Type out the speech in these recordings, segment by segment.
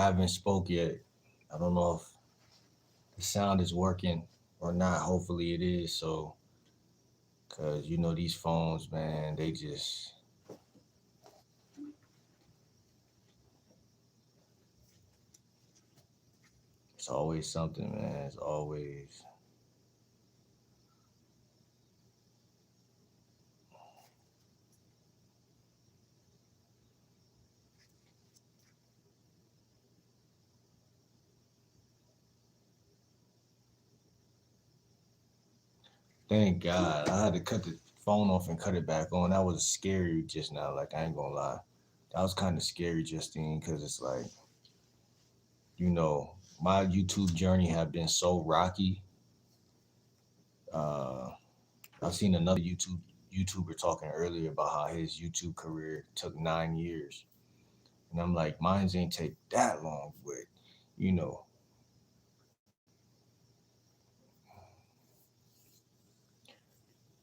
haven't spoke yet. I don't know if the sound is working or not. Hopefully it is. So, cause you know these phones, man, they just it's always something, man. It's always. Thank God I had to cut the phone off and cut it back on. That was scary just now. Like I ain't gonna lie, that was kind of scary, Justine, because it's like you know my YouTube journey have been so rocky. Uh, I've seen another YouTuber talking earlier about how his YouTube career took 9 years, and I'm like, mine's ain't take that long, but you know,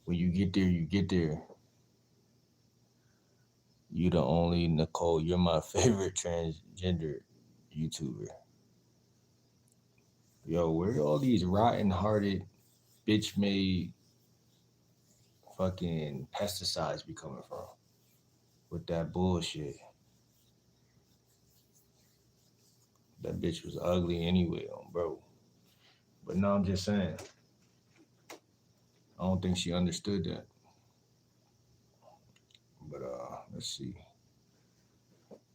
when you get there, you get there. You the only Nicole. You're my favorite transgender YouTuber. Yo, where all these rotten-hearted, bitch-made fucking pesticides be coming from with that bullshit? That bitch was ugly anyway, bro. But no, I'm just saying. I don't think she understood that. But let's see.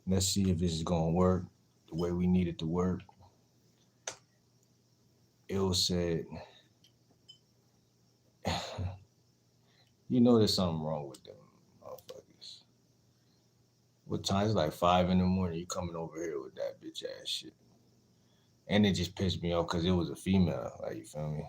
Let's see if this is gonna work the way we need it to work. Ill said, you know there's something wrong with them motherfuckers. What time? It's like 5 in the morning. You coming over here with that bitch ass shit. And it just pissed me off because it was a female. Like, you feel me?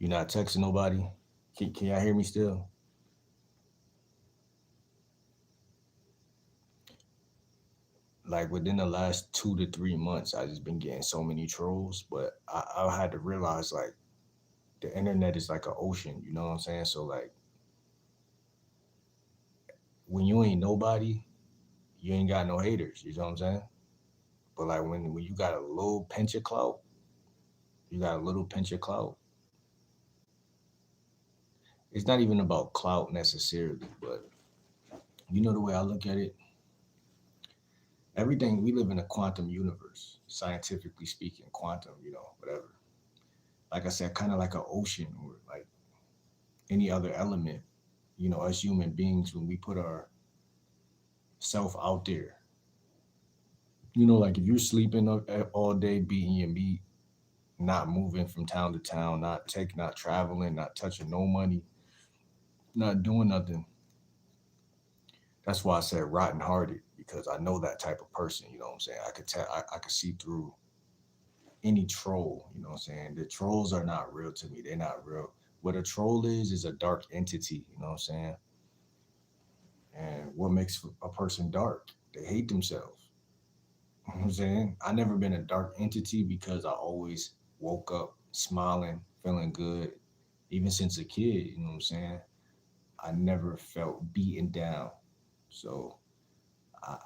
You not texting nobody? Can y'all hear me still? Like within the last 2 to 3 months, I just been getting so many trolls. But I had to realize like the internet is like an ocean. You know what I'm saying? So like when you ain't nobody, you ain't got no haters. You know what I'm saying? But like when you got a little pinch of clout, you got a little pinch of clout. It's not even about clout necessarily, but you know the way I look at it. Everything we live in a quantum universe, scientifically speaking, quantum. Whatever. Like I said, kind of like an ocean or like any other element. Us human beings, when we put our self out there, like if you're sleeping all day, beating your meat, not moving from town to town, not traveling, not touching no money, not doing nothing. That's why I said rotten hearted, because I know that type of person. You know what I'm saying? I could tell. I could see through any troll. You know what I'm saying? The trolls are not real to me. They're not real. What a troll is a dark entity. You know what I'm saying? And what makes a person dark? They hate themselves. You know what I'm saying? I never been a dark entity because I always woke up smiling, feeling good, even since a kid. You know what I'm saying? I never felt beaten down. So I,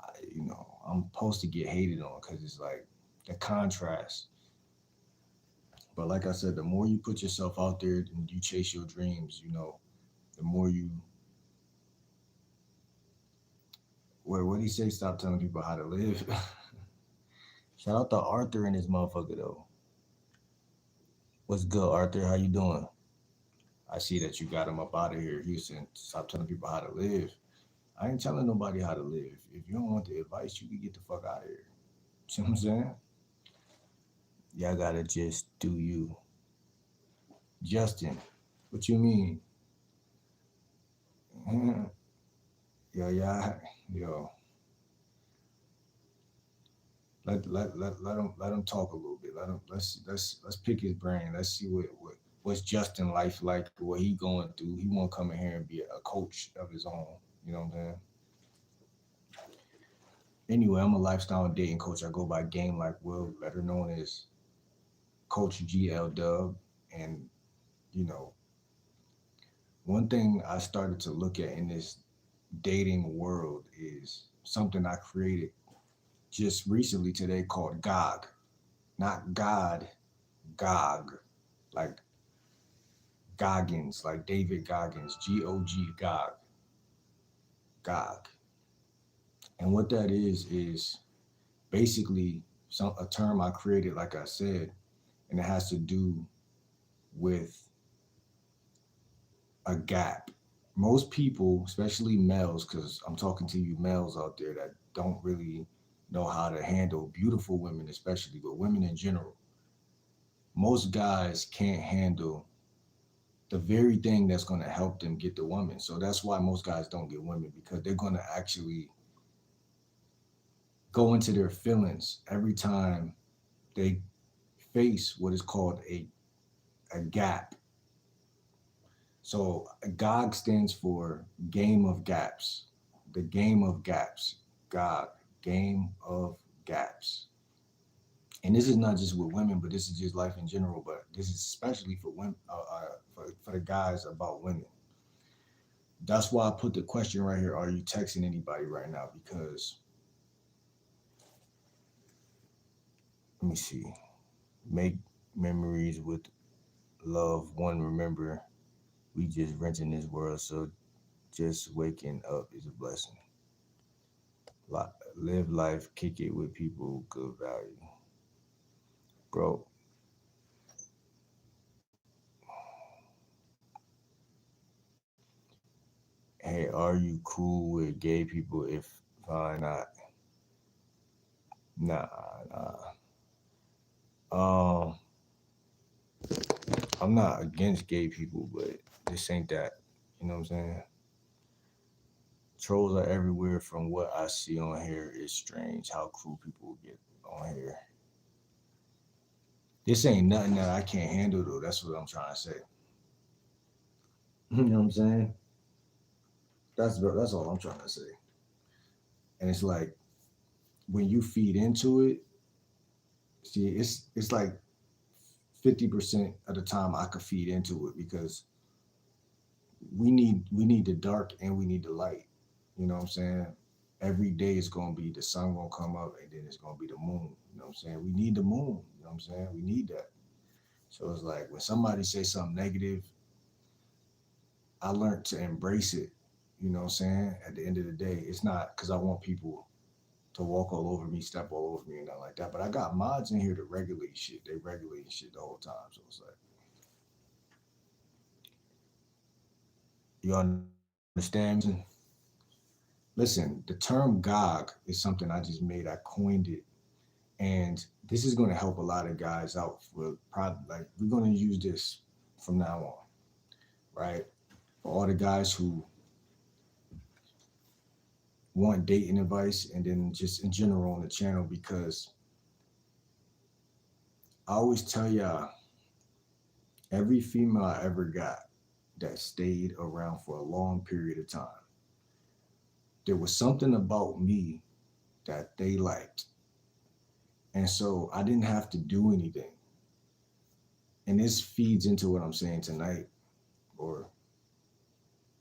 I'm supposed to get hated on because it's like the contrast. But like I said, the more you put yourself out there and you chase your dreams, the more you. What do you say? Stop telling people how to live. Shout out to Arthur and his motherfucker though. What's good, Arthur? How you doing? I see that you got him up out of here, Houston. Stop telling people how to live. I ain't telling nobody how to live. If you don't want the advice, you can get the fuck out of here. See what I'm saying? Y'all gotta just do you. Justin, what you mean? Yo, yeah, yo. Let him talk a little bit. Let's pick his brain. Let's see what's Justin life like. What he going through. He won't come in here and be a coach of his own. You know what I'm saying? Anyway, I'm a lifestyle and dating coach. I go by Game Like Will, better known as Coach GL Dub, and you know one thing I started to look at in this dating world is something I created just recently today called GOG. Not God, GOG. Like Goggins, like David Goggins, GOG, GOG, GOG. And what that is basically a term I created, like I said, and it has to do with a gap. Most people, especially males, because I'm talking to you males out there that don't really know how to handle beautiful women, especially, but women in general. Most guys can't handle the very thing that's going to help them get the woman. So that's why most guys don't get women, because they're going to actually go into their feelings every time they face what is called a gap. So GOG stands for Game of Gaps. The Game of Gaps. GOG, Game of Gaps. And this is not just with women, but this is just life in general. But this is especially for women, for the guys about women. That's why I put the question right here: are you texting anybody right now? Because let me see. Make memories with love. One, remember, we just renting this world, so just waking up is a blessing. Live life, kick it with people, good value. Bro, hey, are you cool with gay people? If not, nah, nah. Um, I'm not against gay people, but this ain't that. You know what I'm saying? Trolls are everywhere. From what I see on here, it's strange how cruel people get on here. This ain't nothing that I can't handle, though. That's what I'm trying to say. You know what I'm saying? That's all I'm trying to say. And it's like when you feed into it, see, it's like 50% of the time I could feed into it, because we need the dark and we need the light. You know what I'm saying? Every day it's gonna be the sun gonna come up and then it's gonna be the moon. You know what I'm saying? We need the moon. You know what I'm saying? We need that. So it's like when somebody says something negative, I learned to embrace it. You know what I'm saying? At the end of the day, it's not because I want people to walk all over me, step all over me, and nothing like that. But I got mods in here to regulate shit. They regulate shit the whole time. So it's like, you understand me? Listen, the term GOG is something I just made. I coined it. And this is going to help a lot of guys out. For probably, like, we're going to use this from now on, right? For all the guys who want dating advice, and then just in general on the channel, because I always tell y'all, every female I ever got that stayed around for a long period of time, there was something about me that they liked. And so I didn't have to do anything. And this feeds into what I'm saying tonight, or,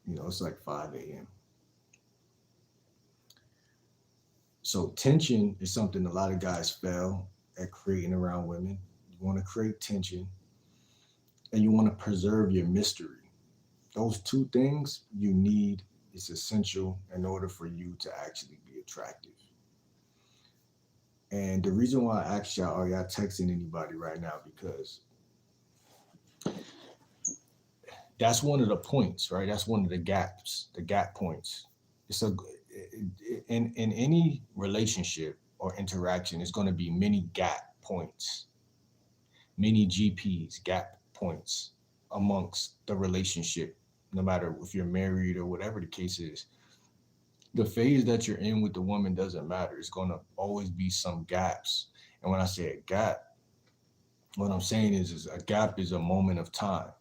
it's like 5 a.m. So tension is something a lot of guys fail at creating around women. You want to create tension and you want to preserve your mystery. Those two things you need is essential in order for you to actually be attractive. And the reason why I asked y'all, are y'all texting anybody right now? Because that's one of the points, right? That's one of the gaps, the gap points. It's a in any relationship or interaction, it's going to be many gap points, many GPs, gap points amongst the relationship, no matter if you're married or whatever the case is. The phase that you're in with the woman doesn't matter. It's going to always be some gaps. And when I say a gap, what I'm saying is a gap is a moment of time.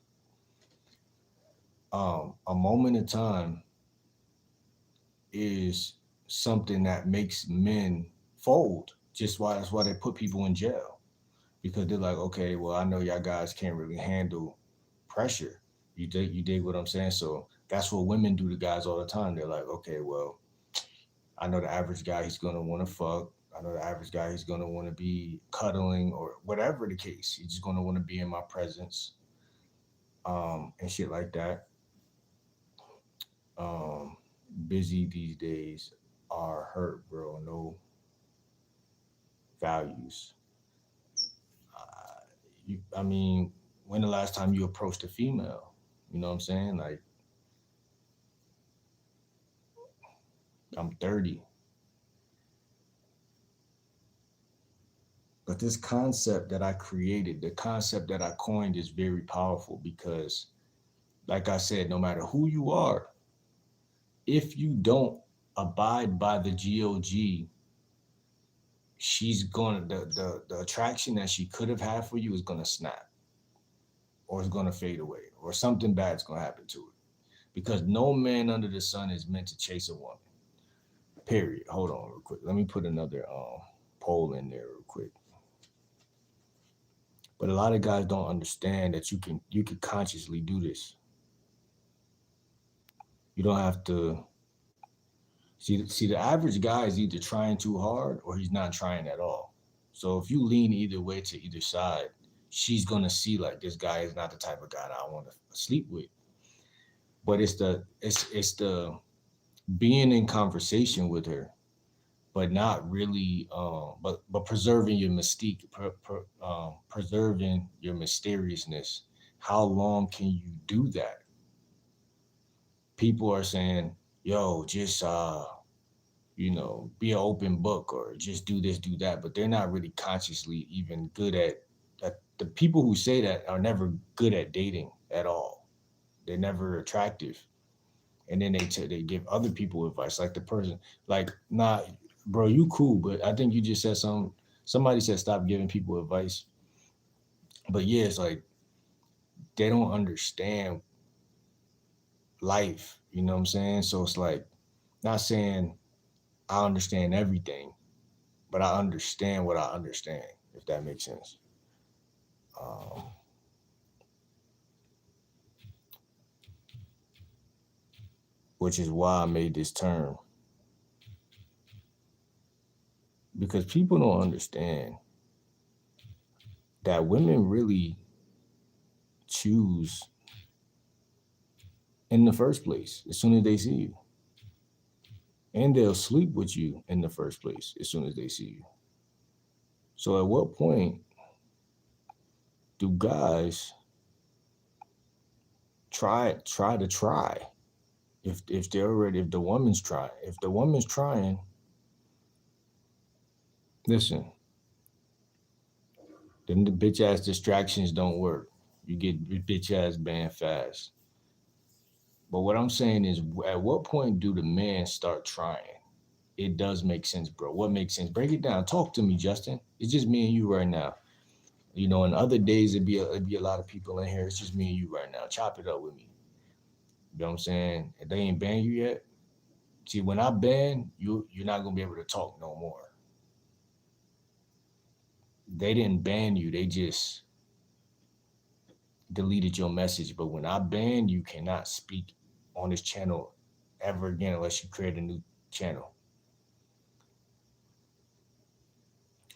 A moment of time is something that makes men fold. Just why That's why they put people in jail, because they're like, okay, well, I know y'all guys can't really handle pressure. You dig what I'm saying? So that's what women do to guys all the time. They're like, okay, well, I know the average guy, he's gonna want to fuck. I know the average guy, he's gonna want to be cuddling or whatever the case. He's just gonna want to be in my presence, and shit like that. Um, Busy these days are hurt, bro. No values. I mean, when the last time you approached a female? You know what I'm saying? Like, I'm 30. But this concept that I created, the concept that I coined is very powerful because, like I said, no matter who you are, if you don't abide by the GOG, she's gonna the attraction that she could have had for you is gonna snap or it's gonna fade away or something bad's gonna happen to it. Because no man under the sun is meant to chase a woman. Period. Hold on real quick. Let me put another poll in there real quick. But a lot of guys don't understand that you can consciously do this. You don't have to see the average guy is either trying too hard or he's not trying at all. So if you lean either way to either side, she's gonna see like this guy is not the type of guy that I want to sleep with. But it's the being in conversation with her, but not really but preserving your mystique, preserving your mysteriousness. How long can you do that? People are saying, yo, just be an open book or just do this, do that, but they're not really consciously even good at that. The people who say that are never good at dating at all. They're never attractive. And then they give other people advice, like the person, like, nah, bro, you cool, but I think you just said somebody said stop giving people advice. But yeah, it's like they don't understand life, you know what I'm saying? So it's like not saying I understand everything, but I understand what I understand, if that makes sense. Um, which is why I made this term, because people don't understand that women really choose in the first place as soon as they see you, and they'll sleep with you in the first place as soon as they see you. So at what point do guys try if the woman's trying, listen, then the bitch ass distractions don't work. You get bitch ass banned fast. But what I'm saying is, at what point do the men start trying? It does make sense, bro. What makes sense? Break it down. Talk to me, Justin. It's just me and you right now. In other days it'd be a lot of people in here. It's just me and you right now. Chop it up with me. You know what I'm saying? If they ain't ban you yet. See, when I ban you, you're not gonna be able to talk no more. They didn't ban you. They just deleted your message. But when I ban, you cannot speak on this channel ever again unless you create a new channel.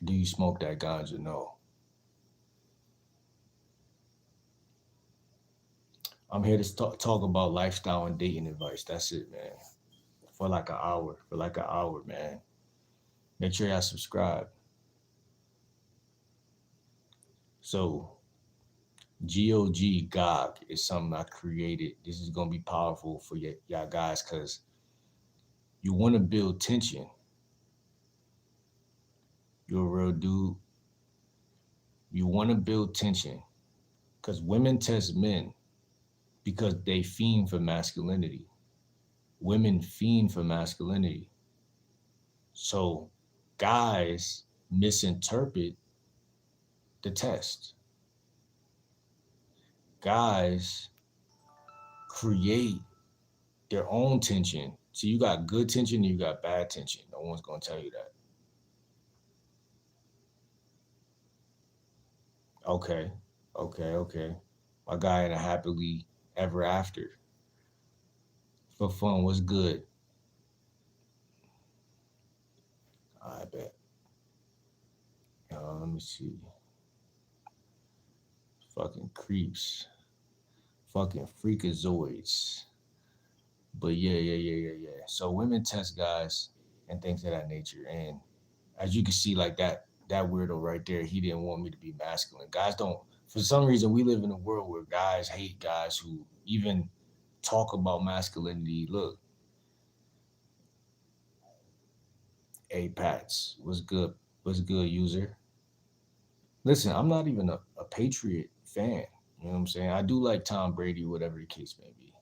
Do you smoke that ganja? No. I'm here to talk about lifestyle and dating advice. That's it, man. For like an hour. Man. Make sure y'all subscribe. So, GOG is something I created. This is gonna be powerful for y'all guys because you want to build tension. You're a real dude. You want to build tension because women test men because they fiend for masculinity. Women fiend for masculinity. So guys misinterpret the test. Guys create their own tension. So you got good tension and you got bad tension. No one's gonna tell you that. Okay, okay. My guy in a happily ever after. For fun, what's good? I bet. Let me see. Fucking creeps. Fucking freakazoids. But yeah. So women test guys and things of that nature. And as you can see, like that weirdo right there, he didn't want me to be masculine. Guys don't, for some reason, we live in a world where guys hate guys who even talk about masculinity. Look, hey Pats, what's good? What's good, user? Listen, I'm not even a Patriot fan. You know what I'm saying? I do like Tom Brady, whatever the case may be.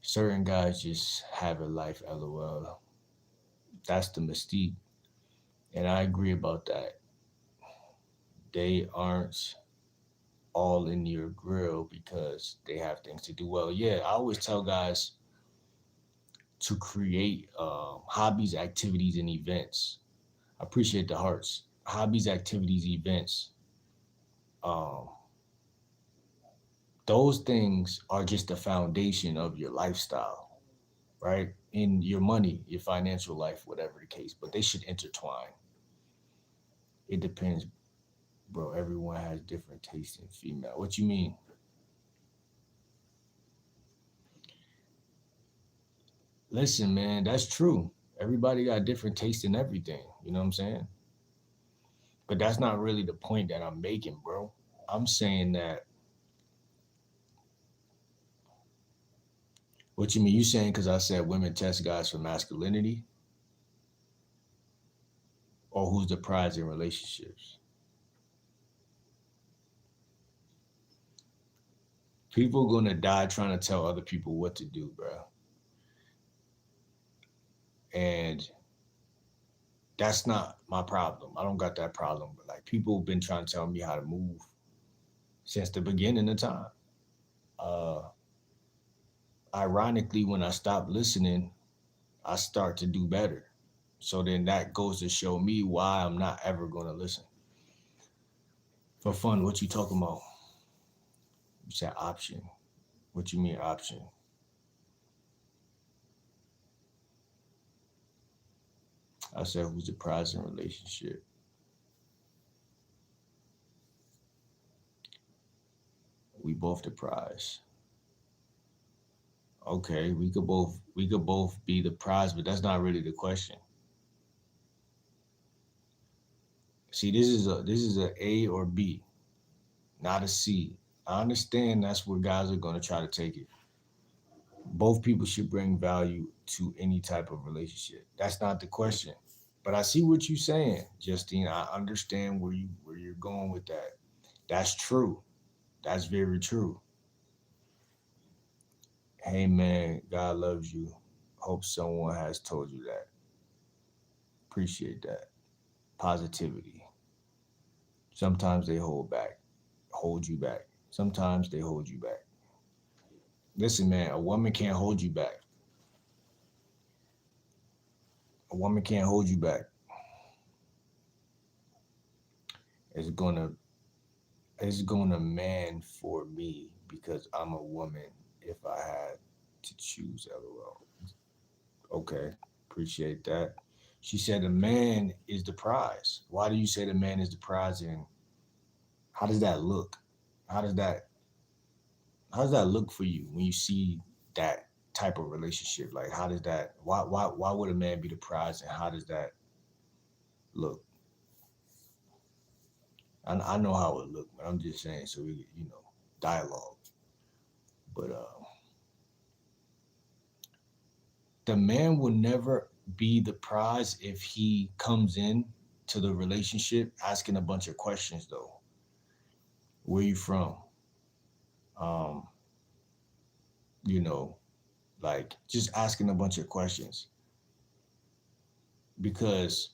Certain guys just have a life, lol. That's the mystique. And I agree about that. They aren't all in your grill because they have things to do. Well, yeah, I always tell guys to create hobbies, activities, and events. I appreciate the hearts. Hobbies, activities, events. Um, those things are just the foundation of your lifestyle, right? In your money, your financial life, whatever the case, but they should intertwine. It depends, bro. Everyone has different taste in female. What you mean? Listen, man, that's true. Everybody got different taste in everything. You know what I'm saying? But that's not really the point that I'm making, bro. I'm saying that, what you mean? You saying because I said women test guys for masculinity, or who's the prize in relationships? People gonna die trying to tell other people what to do, bro. And that's not my problem. I don't got that problem. But like people have been trying to tell me how to move since the beginning of time. Uh, Ironically, when I stop listening, I start to do better. So then that goes to show me why I'm not ever gonna listen. For fun, what you talking about? You said option. What you mean option? I said who's the prize in relationship? We both the prize. Okay, we could both be the prize, but that's not really the question. See, this is a A or B, not a C. I understand that's where guys are gonna try to take it. Both people should bring value to any type of relationship. That's not the question. But I see what you're saying, Justine. I understand where you're going with that. That's true. That's very true. Hey man, God loves you. Hope someone has told you that. Appreciate that. Positivity. Sometimes they hold you back. Sometimes they hold you back. Listen, man, a woman can't hold you back. A woman can't hold you back. It's gonna it's gonna man for me because I'm a woman if I had to choose, lol. Okay, appreciate that. She said the man is the prize. Why do you say the man is the prize, and how does that look? How does that how does that look for you when you see that type of relationship? Like how does that why would a man be the prize, and how does that look? I know how it look, but I'm just saying so we dialogue. But the man will never be the prize if he comes in to the relationship asking a bunch of questions though. Where you from? Um, you know, like just asking a bunch of questions because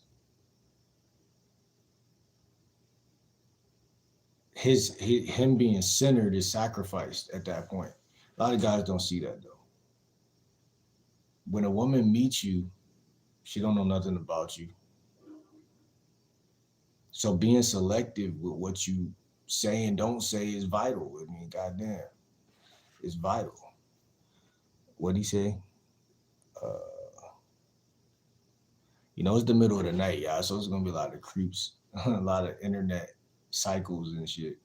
him being centered is sacrificed at that point. A lot of guys don't see that though. When a woman meets you, she don't know nothing about you. So being selective with what you say and don't say is vital. I mean, goddamn. is vital. What'd he say? Uh, it's the middle of the night, y'all, so it's gonna be a lot of creeps, a lot of internet cycles and shit.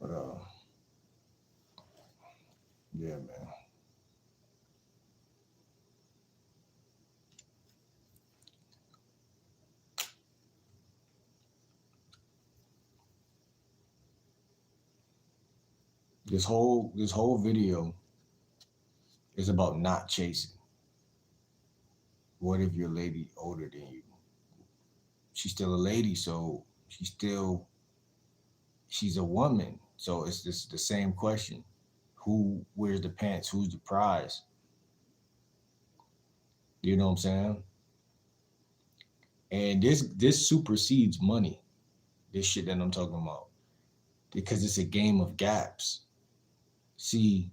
But yeah, man. This whole video is about not chasing. What if your lady older than you? She's still a lady, so she's a woman. So it's the same question. Who wears the pants? Who's the prize? You know what I'm saying? And this supersedes money. This shit that I'm talking about. Because it's a game of gaps. See,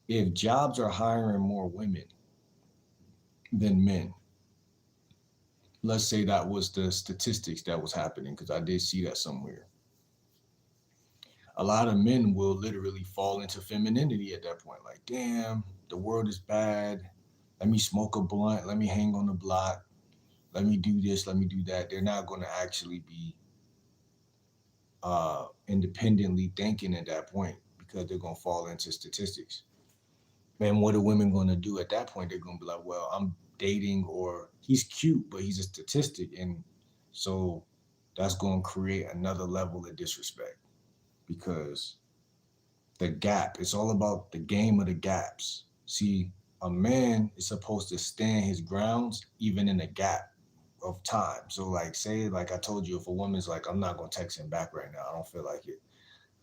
if jobs are hiring more women than men, let's say that was the statistics that was happening, because I did see that somewhere. A lot of men will literally fall into femininity at that point. Like, damn, the world is bad. Let me smoke a blunt. Let me hang on the block. Let me do this. Let me do that. They're not going to actually be independently thinking at that point, because they're going to fall into statistics. And what are women going to do at that point? They're going to be like, well, I'm dating, or he's cute, but he's a statistic. And so that's going to create another level of disrespect, because the gap, it's all about the game of the gaps. See, a man is supposed to stand his grounds even in a gap of time. So, like, say, like I told you, if a woman's like, I'm not going to text him back right now, I don't feel like it.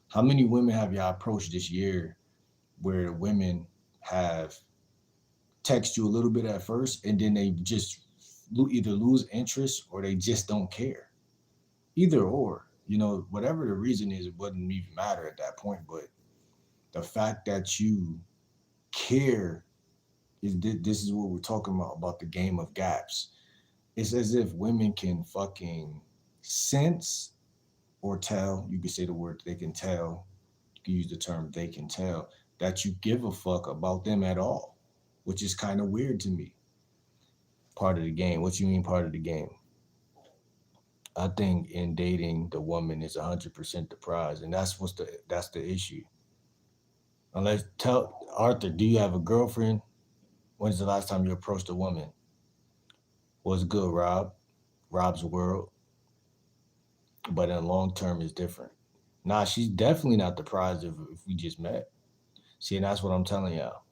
How many women have y'all approached this year where the women have text you a little bit at first, and then they just either lose interest or they just don't care? Either or, whatever the reason is, it wouldn't even matter at that point. But the fact that you care is this is what we're talking about the game of gaps. It's as if women can fucking sense or tell. You can say the word they can tell. You can use the term they can tell that you give a fuck about them at all, which is kind of weird to me. Part of the game. What you mean part of the game? I think in dating, the woman is 100% the prize, and that's the issue. Unless, tell Arthur, do you have a girlfriend? When's the last time you approached a woman? What's good, Rob? Rob's world. But in long term, is different. Nah, she's definitely not the prize if we just met. See, and that's what I'm telling y'all.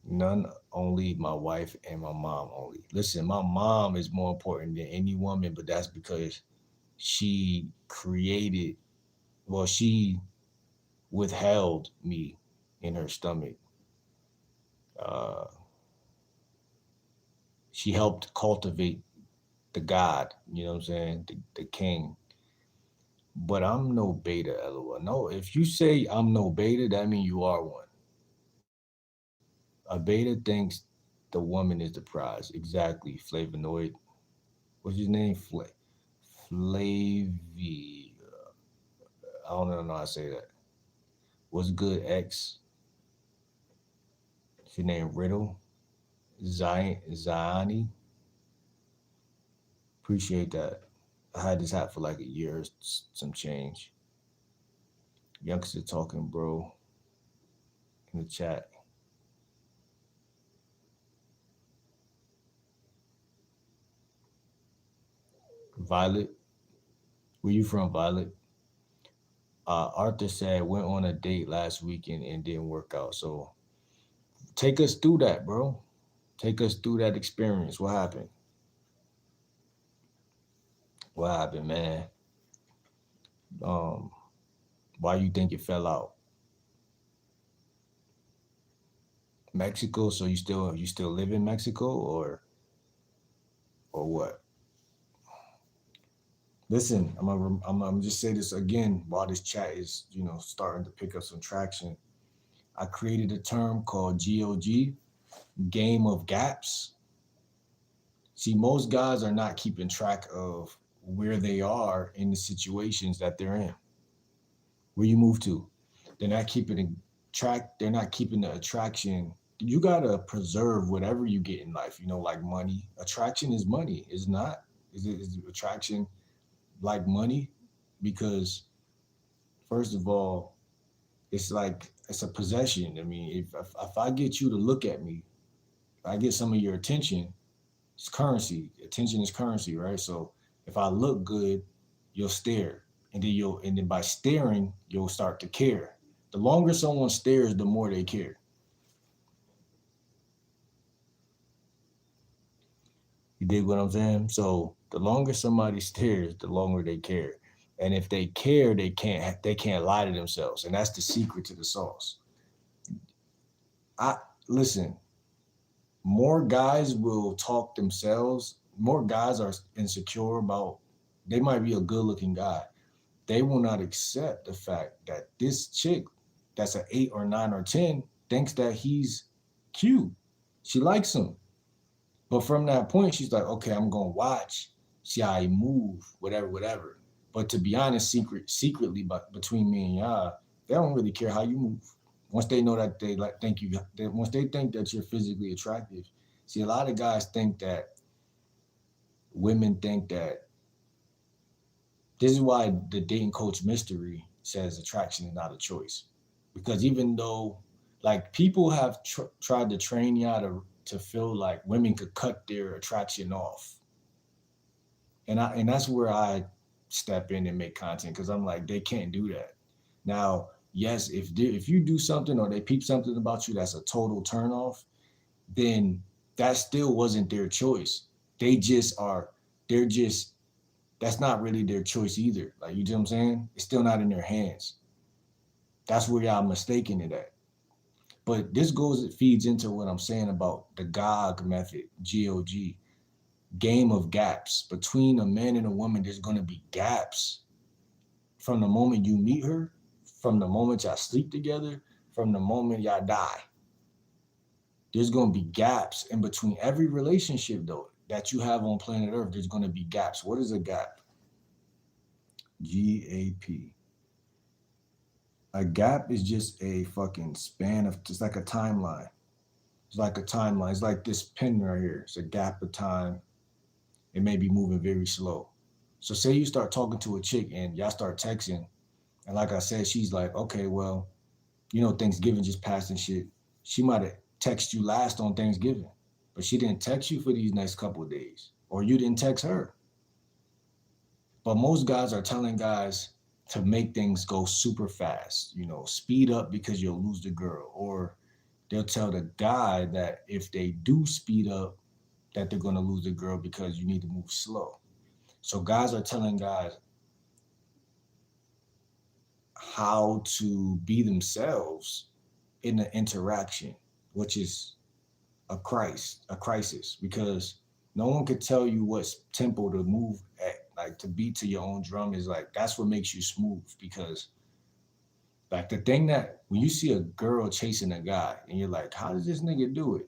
None, only my wife and my mom only. Listen, my mom is more important than any woman, but that's because she created, well, she withheld me in her stomach. Uh, she helped cultivate the God, you know what I'm saying? The king. But I'm no beta, LOL. No, if you say I'm no beta, that means you are one. A beta thinks the woman is the prize. Exactly. Flavonoid. What's his name? Flavy. I don't know how to say that. What's good, X? What's your name? Riddle? Ziani? Appreciate that. I had this hat for like a year, some change. Youngster talking, bro, in the chat. Violet, where you from, Violet? Arthur said went on a date last weekend and didn't work out. So take us through that, bro. Take us through that experience. What happened? What happened, man? Um, why you think it fell out? Mexico. So you still live in Mexico, or what? Listen, I'm just say this again while this chat is starting to pick up some traction. I created a term called GOG, game of gaps. See, most guys are not keeping track of where they are in the situations that they're in. where you move to. They're not keeping the track. They're not keeping the attraction. You gotta preserve whatever you get in life. You know, like money. Attraction is money. Is not. Is attraction like money? Because first of all, it's like it's a possession. I mean, if I get you to look at me, if I get some of your attention, it's currency. Attention is currency, right? So if I look good, you'll stare, and then by staring, you'll start to care. The longer someone stares, the more they care. You dig what I'm saying? So the longer somebody stares, the longer they care. And if they care, they can't lie to themselves. And that's the secret to the sauce. I listen, more guys will talk themselves. More guys are insecure about they might be a good looking guy. They will not accept the fact that this chick that's an 8 or 9 or 10 thinks that he's cute. She likes him. But from that point, she's like, okay, I'm gonna watch, see how he move, whatever, whatever. But to be honest, secretly, but between me and y'all, they don't really care how you move. Once they know that they like think you, once they think that you're physically attractive. See, a lot of guys think that women think that this is why the dating coach mystery says attraction is not a choice, because even though like people have tried to train y'all to feel like women could cut their attraction off, and that's where I step in and make content because I'm like they can't do that. Now, yes, if you do something or they peep something about you that's a total turn off, then that still wasn't their choice. They just are. They're just that's not really their choice either. Like you know what I'm saying? It's still not in their hands. That's where y'all mistaken it at. But this goes it feeds into what I'm saying about the GOG method, GOG, game of gaps. Between a man and a woman, there's gonna be gaps from the moment you meet her, from the moment y'all sleep together, from the moment y'all die. There's gonna be gaps in between every relationship though that you have on planet Earth. There's gonna be gaps. What is a gap? GAP. A gap is just a fucking span of, it's like a timeline. It's like a timeline. It's like this pen right here. It's a gap of time. It may be moving very slow. So say you start talking to a chick and y'all start texting, and like I said, she's like, okay, well, Thanksgiving just passed and shit. She might have texted you last on Thanksgiving, but she didn't text you for these next couple of days, or you didn't text her. But most guys are telling guys to make things go super fast, speed up because you'll lose the girl. Or they'll tell the guy that if they do speed up, that they're going to lose the girl because you need to move slow. So guys are telling guys how to be themselves in the interaction, which is a crisis, because no one could tell you what tempo to move at. Like to beat to your own drum is like that's what makes you smooth. Because like the thing that when you see a girl chasing a guy and you're like, how does this nigga do it?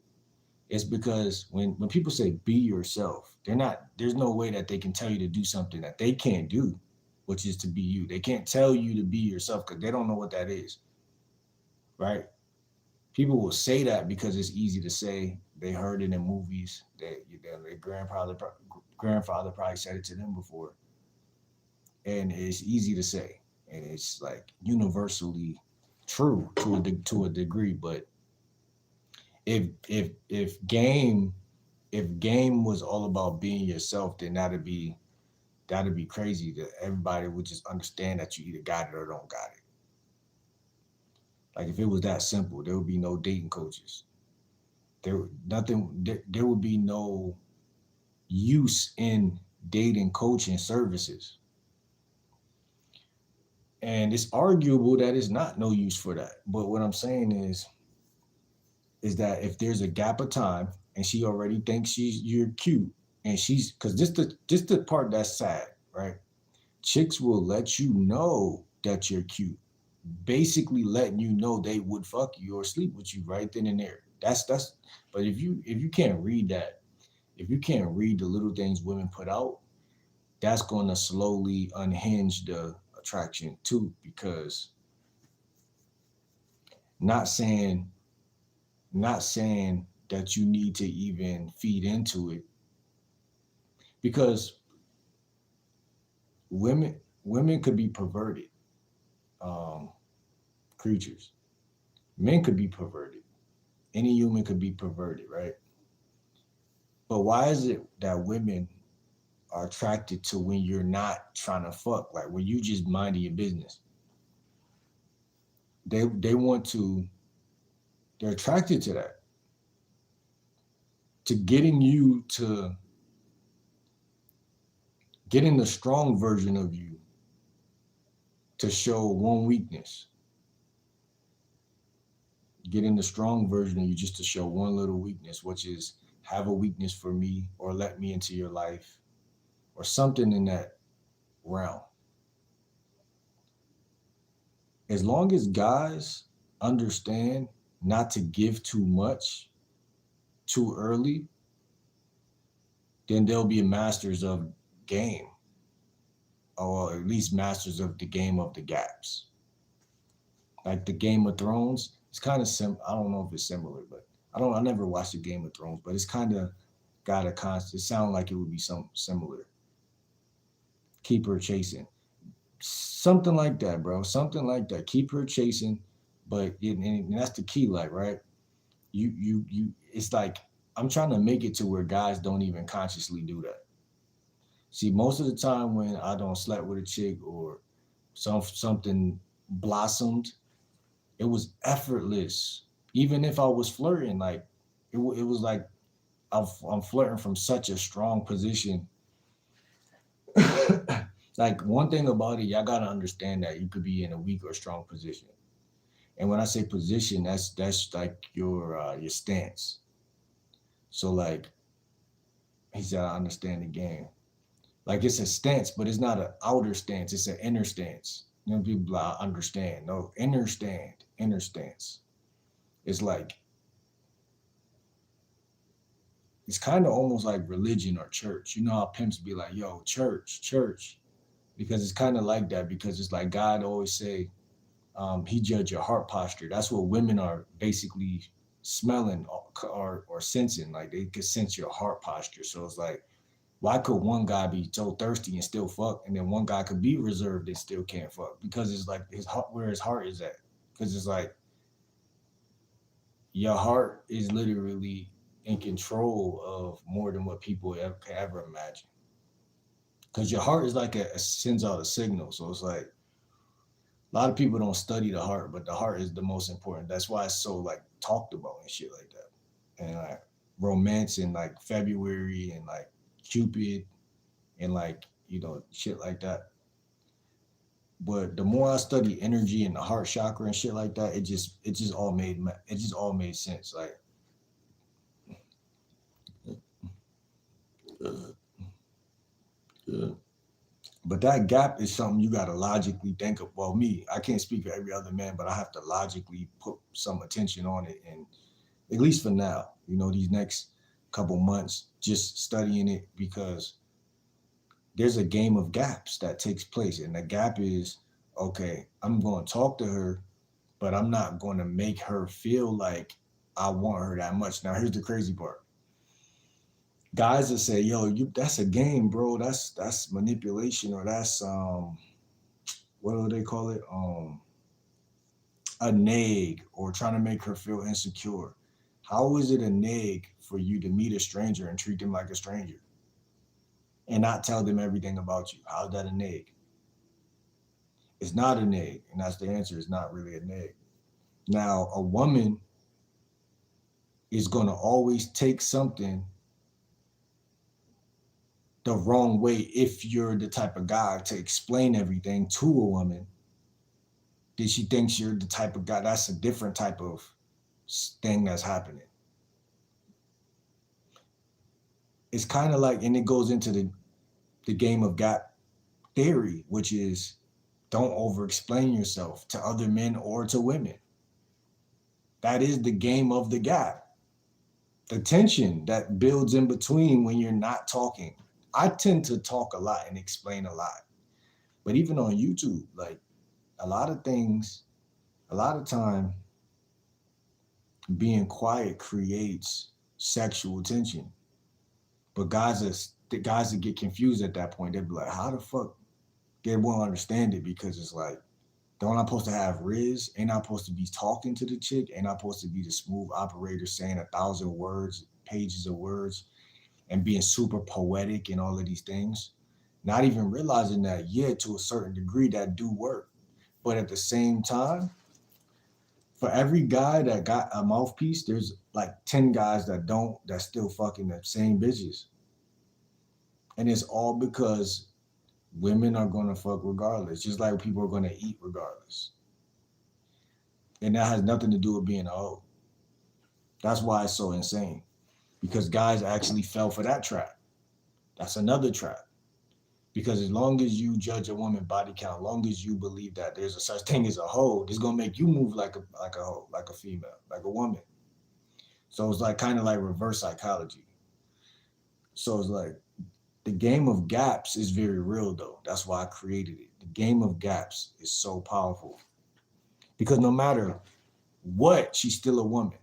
It's because when people say be yourself, there's no way that they can tell you to do something that they can't do, which is to be you. They can't tell you to be yourself because they don't know what that is. Right? People will say that because it's easy to say. They heard it in movies. Their grandfather probably said it to them before, and it's easy to say, and it's like universally true to a degree. But if game was all about being yourself, then that'd be crazy. That everybody would just understand that you either got it or don't got it. Like if it was that simple, there would be no dating coaches. There would be no use in dating coaching services. And it's arguable that it's not no use for that. But what I'm saying is that if there's a gap of time and she already thinks you're cute, and she's because this the part that's sad, right? Chicks will let you know that you're cute, basically letting you know they would fuck you or sleep with you right then and there. That's but if you can't read that, if you can't read the little things women put out, that's going to slowly unhinge the attraction too, because Not saying, not saying that you need to even feed into it, because women could be perverted um, creatures. Men could be perverted. Any human could be perverted, right? But why is it that women are attracted to when you're not trying to fuck, like when you just minding your business? They want to. They're attracted to that, to getting you to getting the strong version of you to show one weakness, getting the strong version of you just to show one little weakness, which is have a weakness for me or let me into your life or something in that realm. As long as guys understand not to give too much too early, then they'll be masters of game, or at least masters of the game of the gaps. Like the Game of Thrones, it's kind of I don't know if it's similar, but I never watched the Game of Thrones, but it's kind of got a constant. It sounds like it would be some similar. Keep her chasing, something like that, bro. Something like that. Keep her chasing, but and that's the key, like, right? You. It's like I'm trying to make it to where guys don't even consciously do that. See, most of the time when I don't slept with a chick or something blossomed, it was effortless. Even if I was flirting, like it was like I'm flirting from such a strong position. Like one thing about it, y'all gotta understand that you could be in a weak or strong position. And when I say position, that's like your stance. So like he said, I understand the game. Like it's a stance, but it's not an outer stance. It's an inner stance. You know, people like, understand. No, inner stance. It's like it's kind of almost like religion or church. You know how pimps be like, yo, church, church. Because it's kind of like that, because it's like God always say, he judge your heart posture. That's what women are basically smelling or sensing. Like they can sense your heart posture. So it's like, why could one guy be so thirsty and still fuck, and then one guy could be reserved and still can't fuck? Because it's like his heart, where his heart is at. Because it's like your heart is literally in control of more than what people can ever imagine. Because your heart is like sends out a signal. So it's like a lot of people don't study the heart, but the heart is the most important. That's why it's so like talked about and shit like that. And like romance and like February and like Cupid and like, shit like that. But the more I study energy and the heart chakra and shit like that, it just all made sense. Like but that gap is something you gotta logically think of. Well, me, I can't speak for every other man, but I have to logically put some attention on it. And at least for now, these next couple months, just studying it, because there's a game of gaps that takes place. And the gap is, okay, I'm going to talk to her, but I'm not going to make her feel like I want her that much. Now, here's the crazy part. Guys that say, yo, that's a game, bro. That's manipulation, or that's what do they call it? A nag, or trying to make her feel insecure. How is it a nag for you to meet a stranger and treat them like a stranger and not tell them everything about you? How's that a nag? It's not a nag, and that's the answer. It's not really a nag. Now, a woman is going to always take something the wrong way if you're the type of guy to explain everything to a woman. Then she thinks you're the type of guy. That's a different type of thing that's happening. It's kind of like, and it goes into the game of gap theory, which is don't over explain yourself to other men or to women. That is the game of the gap. The tension that builds in between when you're not talking. I tend to talk a lot and explain a lot. But even on YouTube, like a lot of things, a lot of time, being quiet creates sexual tension. But guys the guys that get confused at that point, they'd be like, how the fuck? They won't understand it because it's like, don't I supposed to have Riz? Ain't I supposed to be talking to the chick? Ain't I supposed to be the smooth operator saying 1,000 words, pages of words, and being super poetic and all of these things? Not even realizing that, yeah, to a certain degree, that do work. But at the same time, for every guy that got a mouthpiece, there's like 10 guys that don't, that still fucking the same bitches. And it's all because women are gonna fuck regardless, just like people are gonna eat regardless. And that has nothing to do with being a hoe. That's why it's so insane. Because guys actually fell for that trap. That's another trap. Because as long as you judge a woman body count, as long as you believe that there's a such thing as a hoe, it's gonna make you move like a hoe, like a female, like a woman. So it's like kind of like reverse psychology. So it's like the game of gaps is very real though. That's why I created it. The game of gaps is so powerful because no matter what, she's still a woman.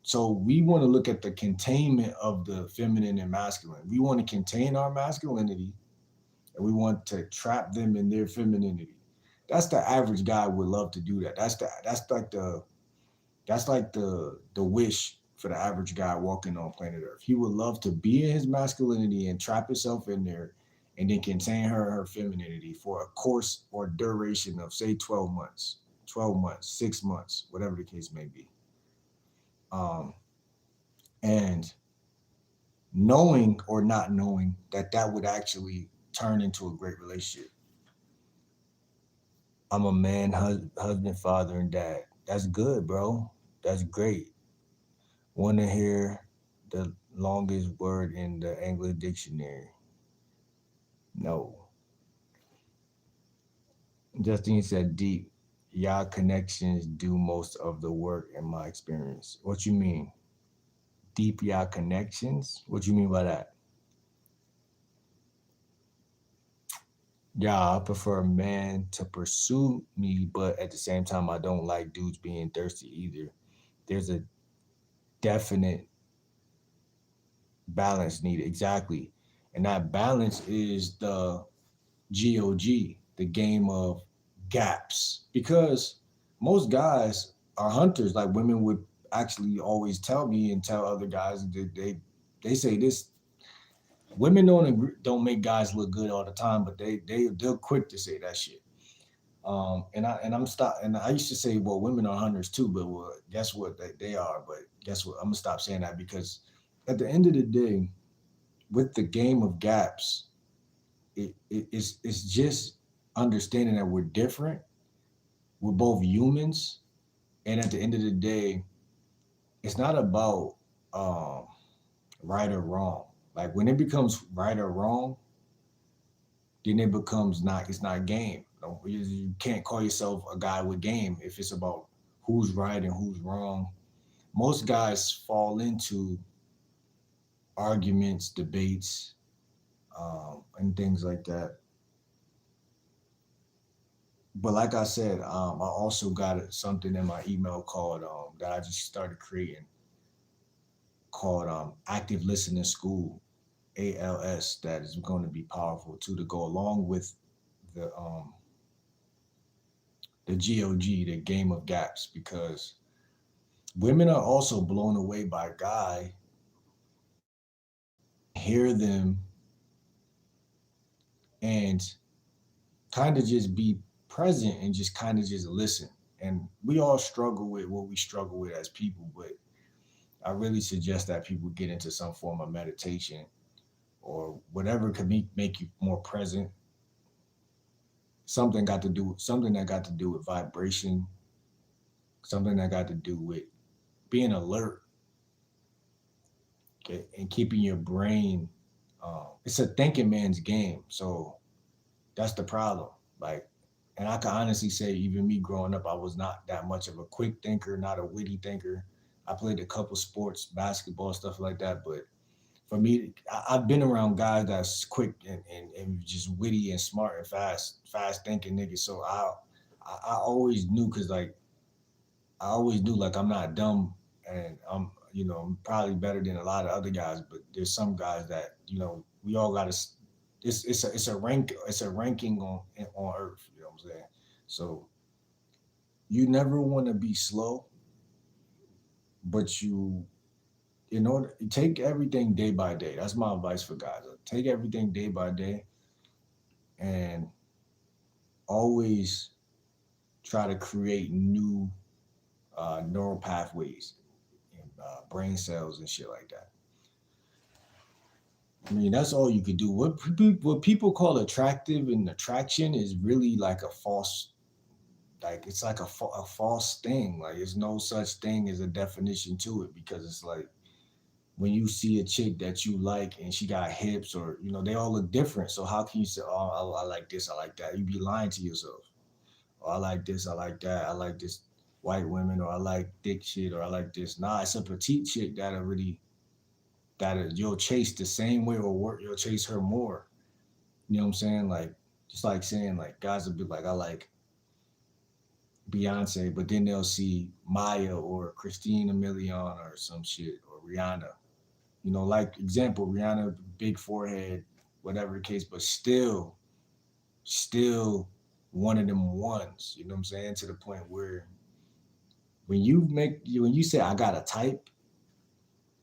So we want to look at the containment of the feminine and masculine. We want to contain our masculinity and we want to trap them in their femininity. That's the average guy would love to do that. That's like the wish for the average guy walking on planet Earth. He would love to be in his masculinity and trap himself in there and then contain her femininity for a course or duration of say 12 months, 12 months, 6 months, whatever the case may be. Um, and knowing or not knowing that that would actually turn into a great relationship. I'm a man, husband, father, and dad. That's good, bro. That's great. Want to hear the longest word in the English dictionary? No. Justine said deep. Y'all connections do most of the work in my experience. What you mean? Deep y'all connections? What you mean by that? Yeah, I prefer a man to pursue me, but at the same time, I don't like dudes being thirsty either. There's a definite balance needed. Exactly. And that balance is the GOG, the game of gaps. Because most guys are hunters. Like women would actually always tell me and tell other guys that they say this. Women don't make guys look good all the time, but they're quick to say that shit. And I used to say, well, women are hunters too, but well, guess what? They are, but guess what? I'm gonna stop saying that because at the end of the day, with the game of gaps, it's just understanding that we're different. We're both humans, and at the end of the day, it's not about um, right or wrong. Like when it becomes right or wrong, then it becomes not. It's not game. You can't call yourself a guy with game if it's about who's right and who's wrong. Most guys fall into arguments, debates, and things like that. But like I said, I also got something in my email called that I just started creating called Active Listening School, ALS. That is going to be powerful too to go along with the um, the GOG, the game of gaps, because women are also blown away by a guy hear them and kind of just be present and just kind of just listen. And we all struggle with what we struggle with as people, but I really suggest that people get into some form of meditation or whatever could make you more present. Something that got to do with vibration, something that got to do with being alert, okay, and keeping your brain. It's a thinking man's game, so that's the problem. Like, and I can honestly say, even me growing up, I was not that much of a quick thinker, not a witty thinker. I played a couple sports, basketball, stuff like that. But for me, I've been around guys that's quick and just witty and smart and fast thinking niggas. So I always knew, cause like I always knew like I'm not dumb and I'm probably better than a lot of other guys, but there's some guys that we all got to. It's a ranking on Earth. You know what I'm saying? So you never want to be slow, but in order take everything day by day. That's my advice for guys. Take everything day by day, and always try to create new neural pathways and brain cells and shit like that. I mean, that's all you could do. What people call attractive and attraction is really like a false, like it's like a false thing. Like there's no such thing as a definition to it, because it's like when you see a chick that you like and she got hips, or they all look different. So how can you say, oh, I like this, I like that? You be lying to yourself. Oh, I like this, I like that, I like this white women, or I like thick shit, or I like this. Nah, it's a petite chick that you'll chase the same way, or work, you'll chase her more. You know what I'm saying? Like, just like saying, like, guys will be like, I like Beyonce, but then they'll see Maya or Christina Milian or some shit, or Rihanna. Like example, Rihanna, big forehead, whatever the case, but still one of them ones. You know what I'm saying? To the point where when you say I got a type,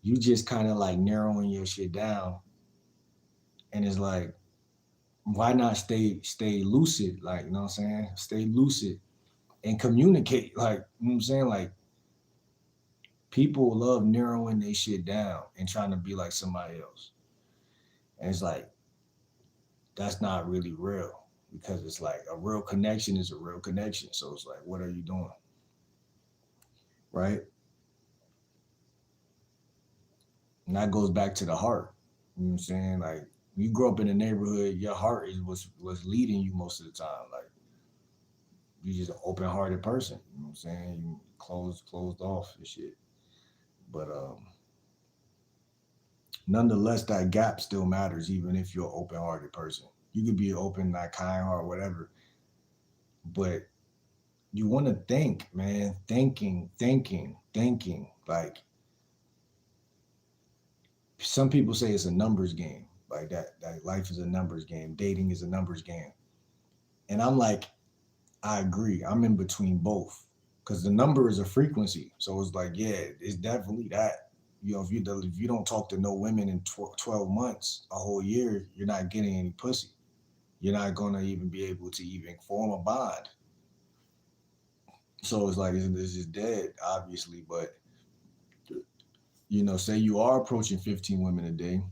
you just kind of like narrowing your shit down, and it's like, why not stay lucid? Like, you know what I'm saying? Stay lucid and communicate. Like, you know what I'm saying? Like, people love narrowing their shit down and trying to be like somebody else. And it's like, that's not really real, because it's like a real connection is a real connection. So it's like, what are you doing? Right? And that goes back to the heart. You know what I'm saying? Like, you grow up in a neighborhood, your heart is what's leading you most of the time. Like, you just an open hearted person. You know what I'm saying? You closed off and shit. But nonetheless, that gap still matters, even if you're an open hearted person. You could be open, like kind heart, whatever. But you want to think, man. Thinking. Like, some people say it's a numbers game. Like that life is a numbers game. Dating is a numbers game. And I'm like, I agree. I'm in between both, because the number is a frequency. So it's like, yeah, it's definitely that. If you don't talk to no women in 12 months, a whole year, you're not getting any pussy. You're not gonna even be able to even form a bond. So it's like, this is dead, obviously. But say you are approaching 15 women a day,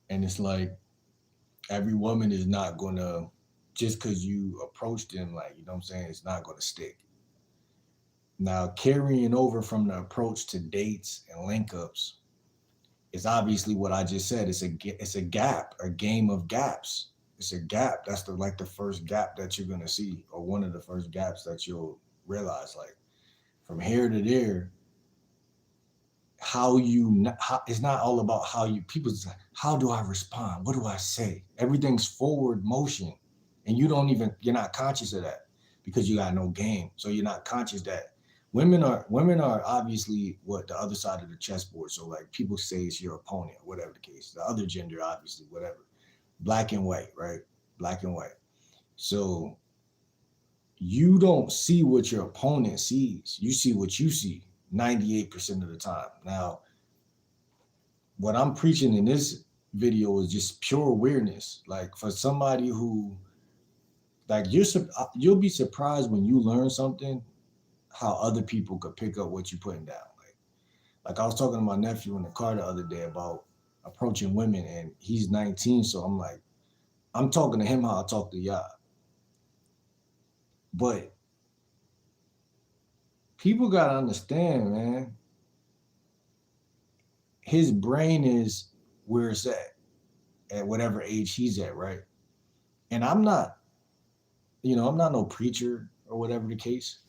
and it's like, every woman is not gonna, just because you approach them, like, you know what I'm saying, it's not gonna stick. Now, carrying over from the approach to dates and link ups is obviously what I just said. It's a gap, a game of gaps. It's a gap. That's the first gap that you're gonna see, or one of the first gaps that you'll realize. Like, from here to there, it's not all about how you people's like, how do I respond? What do I say? Everything's forward motion, and you're not conscious of that, because you got no game. So you're not conscious that women are obviously what the other side of the chessboard. So like, people say it's your opponent, whatever the case. The other gender, obviously, whatever. Black and white, right? Black and white. So you don't see what your opponent sees. You see what you see 98% of the time. Now, what I'm preaching in this video is just pure awareness. Like, for somebody who, like, you'll be surprised when you learn something, how other people could pick up what you're putting down. Like I was talking to my nephew in the car the other day about approaching women, and he's 19. So I'm like, I'm talking to him how I talk to y'all. But people gotta understand, man, his brain is where it's at whatever age he's at, right? And I'm not no preacher or whatever the case.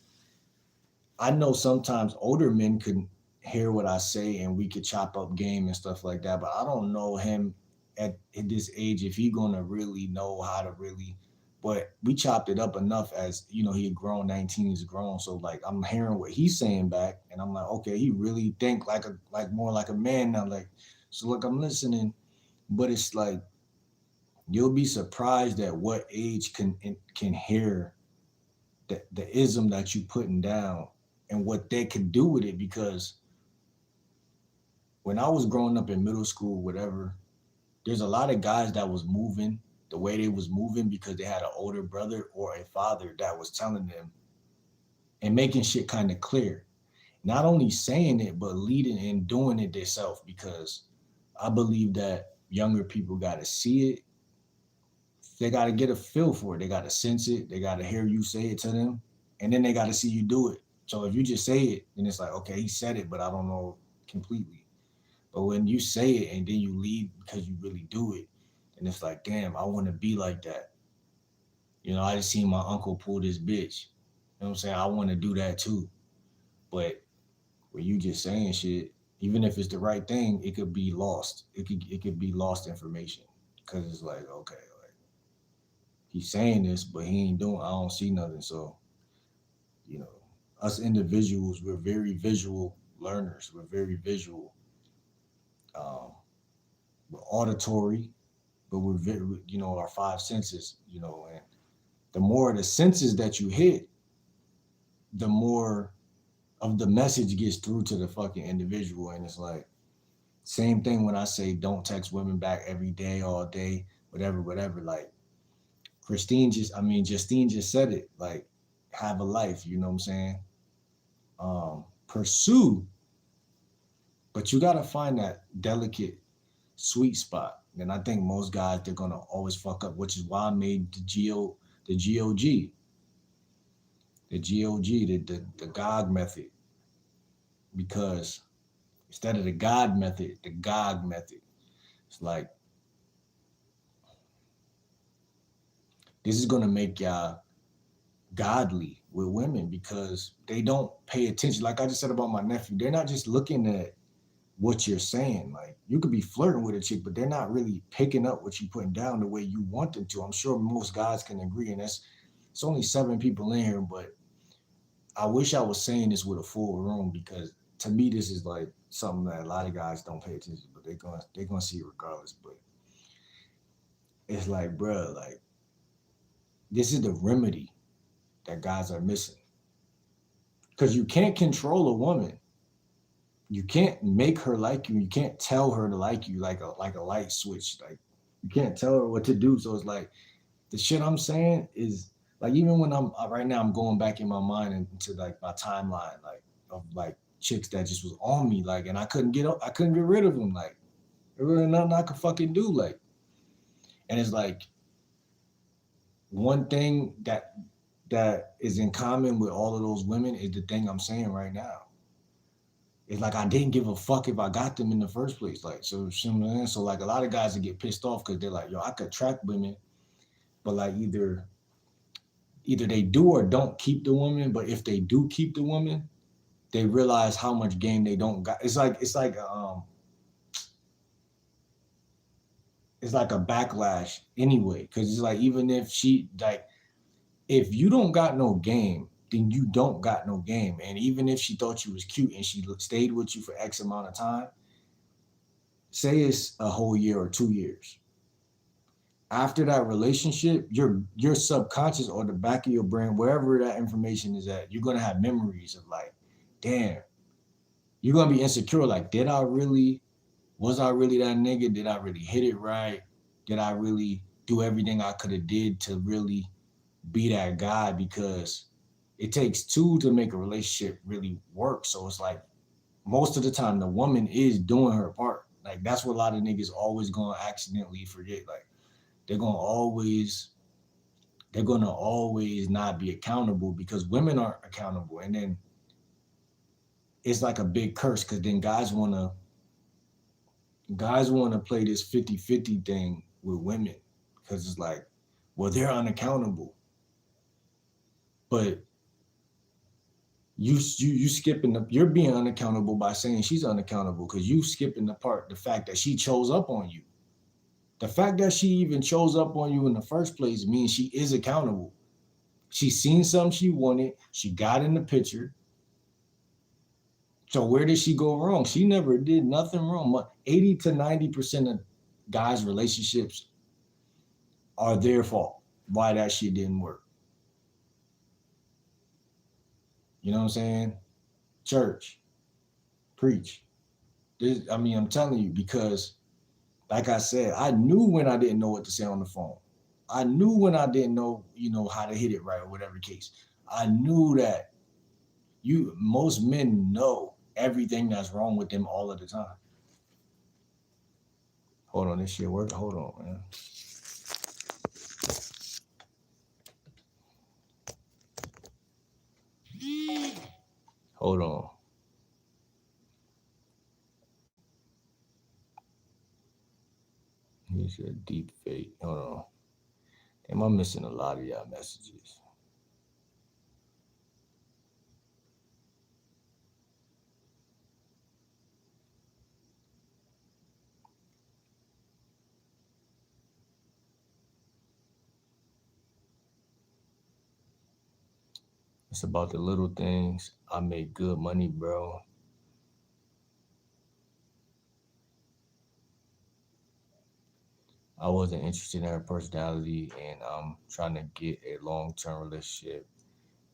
I know sometimes older men could hear what I say and we could chop up game and stuff like that, but I don't know him at this age if he's gonna really know how to really But we chopped it up enough as, you know, he had grown, 19, he's grown. So like I'm hearing what he's saying back and I'm like, okay, he really think like more like a man now. Like, so look, I'm listening, but it's like you'll be surprised at what age can hear the ism that you putting down and what they can do with it. Because when I was growing up in middle school, whatever, there's a lot of guys that was moving the way they was moving because they had an older brother or a father that was telling them and making shit kind of clear. Not only saying it, but leading and doing it themselves. Because I believe that younger people got to see it. They got to get a feel for it. They got to sense it. They got to hear you say it to them. And then they got to see you do it. So if you just say it, then it's like, okay, he said it, but I don't know completely. But when you say it and then you lead because you really do it, and it's like, damn, I want to be like that. You know, I just seen my uncle pull this bitch. You know what I'm saying? I want to do that too. But when you just saying shit, even if it's the right thing, it could be lost. It could be lost information. Cause it's like, okay, like he's saying this, but he ain't doing, I don't see nothing. So, you know, us individuals, we're very visual learners. We're very visual. Um, we're auditory, but we're very, you know, our five senses, you know, and the more the senses that you hit, the more of the message gets through to the fucking individual. And it's like, same thing when I say don't text women back every day, all day, whatever, whatever. Like Justine just said it. Like, have a life, you know what I'm saying? Pursue, but you gotta find that delicate, sweet spot. And I think most guys they're gonna always fuck up, which is why I made the GOG, the GOG method, because instead of the God method, the GOG method. It's like this is gonna make y'all godly with women because they don't pay attention. Like I just said about my nephew, they're not just looking at what you're saying. Like you could be flirting with a chick, but they're not really picking up what you're putting down the way you want them to. I'm sure most guys can agree, and it's only 7 people in here, but I wish I was saying this with a full room because to me this is like something that a lot of guys don't pay attention, but they're gonna see it regardless. But it's like, bruh, like this is the remedy that guys are missing. Because you can't control a woman. You can't make her like you. You can't tell her to like you like a light switch. Like you can't tell her what to do. So it's like the shit I'm saying is like even when I'm right now I'm going back in my mind into like my timeline like of like chicks that just was on me like and I couldn't get rid of them like there really nothing I could fucking do like and it's like one thing that is in common with all of those women is the thing I'm saying right now. It's like I didn't give a fuck if I got them in the first place. Like so like a lot of guys that get pissed off because they're like, yo, I could track women, but like either they do or don't keep the woman. But if they do keep the woman, they realize how much game they don't got. It's like a backlash anyway. Cause it's like even if she like if you don't got no game, then you don't got no game. And even if she thought you was cute and she stayed with you for X amount of time, say it's a whole year or 2 years. After that relationship, your subconscious or the back of your brain, wherever that information is at, you're gonna have memories of like, damn, you're gonna be insecure. Like, was I really that nigga? Did I really hit it right? Did I really do everything I could have did to really be that guy? Because it takes two to make a relationship really work. So it's like most of the time the woman is doing her part. Like that's what a lot of niggas always gonna accidentally forget. Like they're gonna always not be accountable because women aren't accountable. And then it's like a big curse because then guys wanna play this 50-50 thing with women because it's like, well, they're unaccountable. But you skipping you're being unaccountable by saying she's unaccountable because you skipping the fact that she chose up on you. The fact that she even shows up on you in the first place means she is accountable. She seen something she wanted. She got in the picture. So where did she go wrong? She never did nothing wrong. 80 to 90% of guys' relationships are their fault. Why that shit didn't work. You know what I'm saying? Church, preach. I'm telling you, because like I said, I knew when I didn't know what to say on the phone. I knew when I didn't know, how to hit it right or whatever case. I knew that most men know everything that's wrong with them all of the time. Hold on, this shit work. Hold on, man. Hold on. He said deep fake. Hold on. Am I missing a lot of y'all messages? It's about the little things. I make good money, bro. I wasn't interested in her personality, and I'm trying to get a long-term relationship,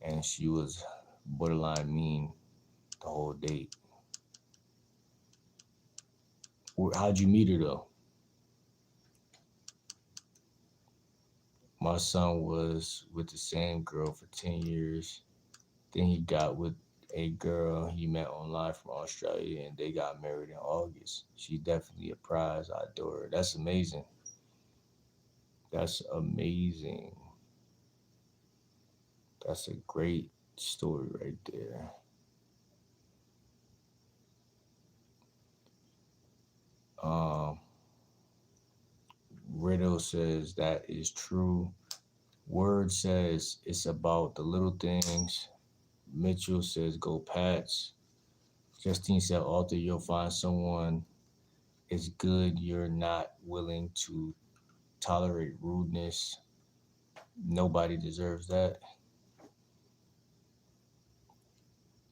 and she was borderline mean the whole date. How'd you meet her though? My son was with the same girl for 10 years. Then he got with a girl he met online from Australia, and they got married in August. She's definitely a prize. I adore her. That's amazing. That's amazing. That's a great story right there. Um, Riddle says that is true. Word says it's about the little things. Mitchell says go Pats. Justine said, Arthur, you'll find someone is good. You're not willing to tolerate rudeness. Nobody deserves that.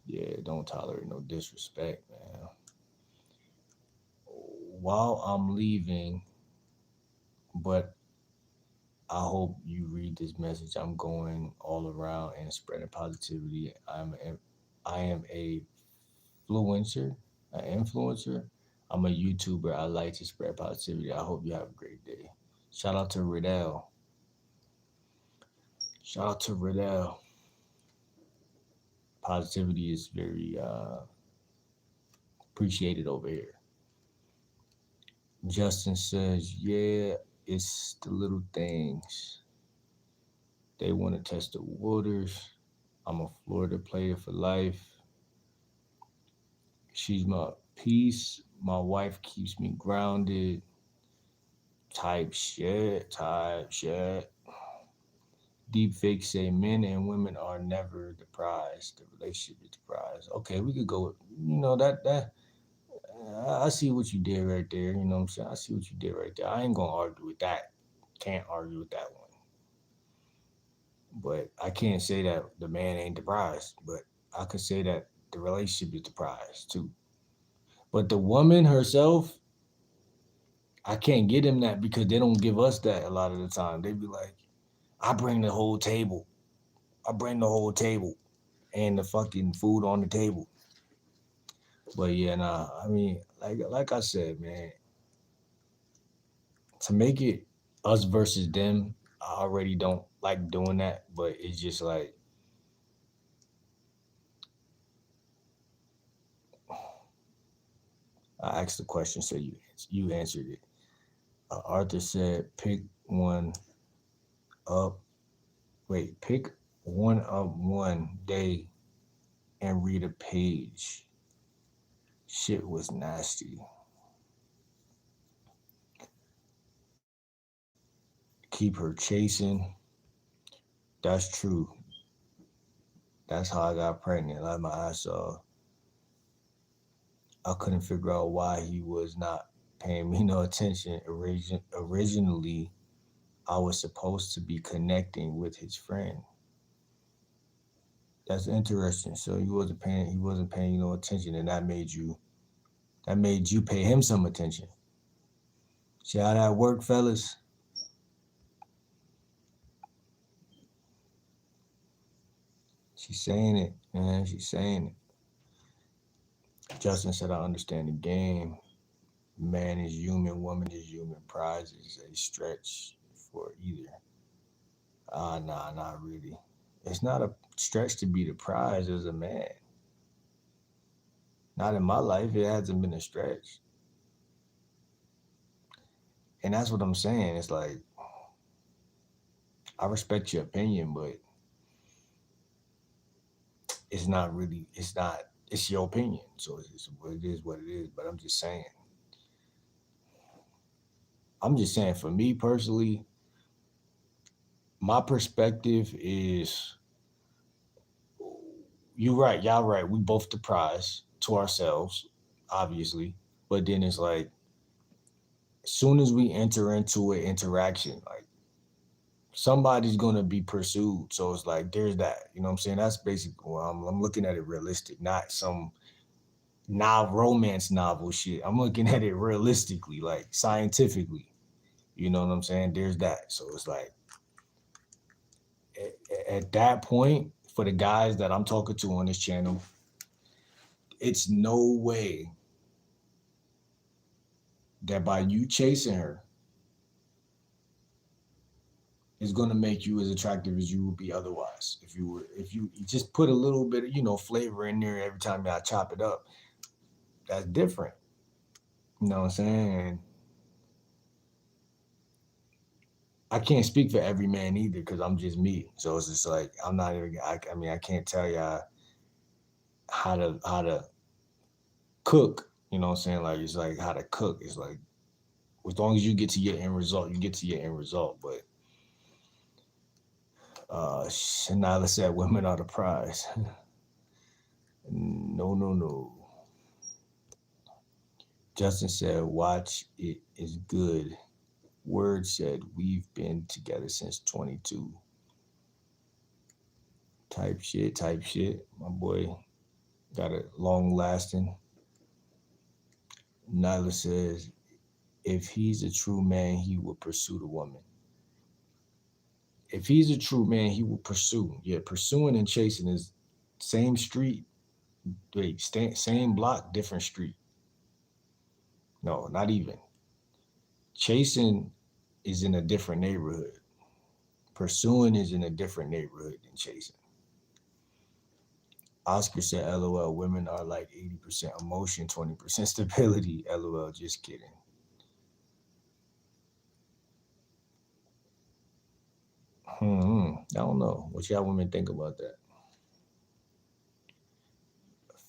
Yeah, don't tolerate no disrespect, man. While I'm leaving, but I hope you read this message. I'm going all around and spreading positivity. I am a influencer, an influencer. I'm a YouTuber. I like to spread positivity. I hope you have a great day. Shout out to Riddell. Shout out to Riddell. Positivity is very appreciated over here. Justin says, yeah, it's the little things. They want to test the waters. I'm a Florida player for life. She's my peace. My wife keeps me grounded. Type shit. Deep fakes say men and women are never the prize. The relationship is the prize. Okay, we could go with, that I see what you did right there. You know what I'm saying? I see what you did right there. I ain't gonna argue with that. Can't argue with that one. But I can't say that the man ain't the prize. But I could say that the relationship is the prize too. But the woman herself, I can't get them that because they don't give us that a lot of the time. They be like, I bring the whole table. I bring the whole table and the fucking food on the table. But yeah, nah, I mean, like I said, man, to make it us versus them, I already don't like doing that, but it's just like I asked the question, so you answered it. Arthur said, pick one up. Wait, pick one up one day and read a page. Shit was nasty. Keep her chasing. That's true. That's how I got pregnant. Like my ass off. I couldn't figure out why he was not paying me no attention. Originally, I was supposed to be connecting with his friend. That's interesting. So he wasn't paying you no attention, and that made you pay him some attention. See how that worked, fellas? She's saying it, man. She's saying it. Justin said, I understand the game. Man is human, woman is human. Prize is a stretch for either. Nah, not really. It's not a stretch to be the prize as a man. Not in my life. It hasn't been a stretch. And that's what I'm saying. It's like, I respect your opinion, but it's not really, it's your opinion. So it's what it is, what it is. But I'm just saying, for me personally, my perspective is, you right, y'all right. We both the prize to ourselves, obviously. But then it's like, as soon as we enter into an interaction, like, somebody's gonna be pursued. So it's like, there's that. You know what I'm saying? That's basically, well, I'm looking at it realistic, not some romance novel shit. I'm looking at it realistically, like scientifically. You know what I'm saying? There's that. So it's like, at that point, for the guys that I'm talking to on this channel, it's no way that by you chasing her is going to make you as attractive as you would be otherwise. If you just put a little bit of, flavor in there every time I chop it up, that's different. You know what I'm saying? I can't speak for every man either, because I'm just me. So it's just like, I'm not even. I mean, I can't tell y'all how to cook. You know what I'm saying? Like, it's like how to cook. It's like, as long as you get to your end result, you get to your end result. But Shanila said women are the prize. No, no, no. Justin said, watch it is good. Word said, we've been together since 22. Type shit, type shit. My boy got it long lasting. Nyla says, if he's a true man, he will pursue the woman. If he's a true man, he will pursue. Yeah, pursuing and chasing is same street. Wait, same block, different street. No, not even. Chasing is in a different neighborhood. Pursuing is in a different neighborhood than chasing. Oscar said, LOL, women are like 80% emotion, 20% stability. LOL, just kidding. I don't know. What y'all women think about that?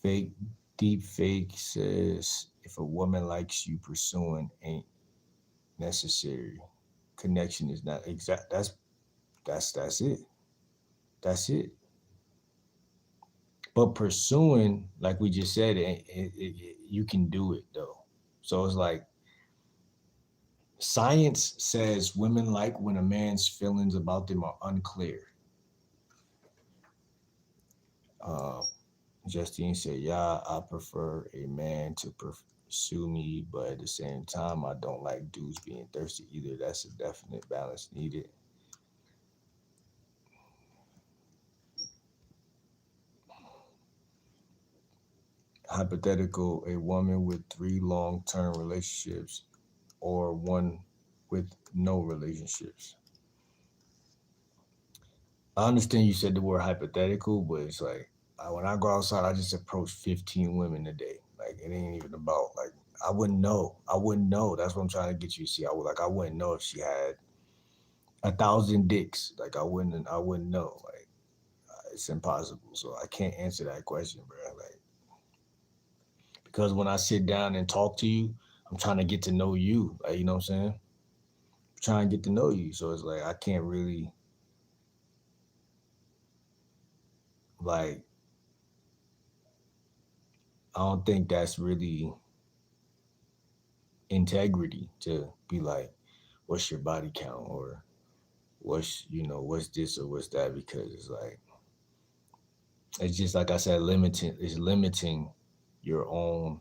Fake, deep fake says, if a woman likes you, pursuing ain't necessary. Connection is not exact. That's it. That's it. But pursuing, like we just said, you can do it though. So it's like, science says women like when a man's feelings about them are unclear. Uh, Justine said, yeah, I prefer a man to pursue me, but at the same time, I don't like dudes being thirsty either. That's a definite balance needed. Hypothetical, a woman with 3 long-term relationships or one with no relationships. I understand you said the word hypothetical, but it's like, when I go outside, I just approach 15 women a day. Like, it ain't even about, like, I wouldn't know. I wouldn't know. That's what I'm trying to get you to see. I wouldn't know if she had 1,000 dicks. Like, I wouldn't know. Like, it's impossible. So I can't answer that question, bro. Like, because when I sit down and talk to you, I'm trying to get to know you. Like, you know what I'm saying? I'm trying to get to know you. So it's like, I can't really, like, I don't think that's really integrity to be like, what's your body count, or what's this or what's that, because it's like, it's just like I said, limiting your own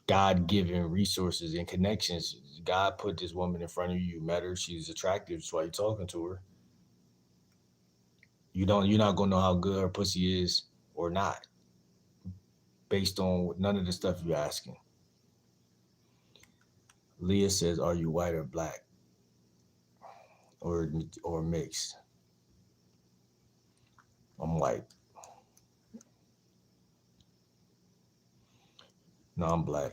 God-given resources and connections. God put this woman in front of you. You met her. She's attractive. That's why you're talking to her. You're not gonna know how good her pussy is or not based on none of the stuff you're asking. Leah says, "Are you white or black or mixed?" I'm white. No, I'm black.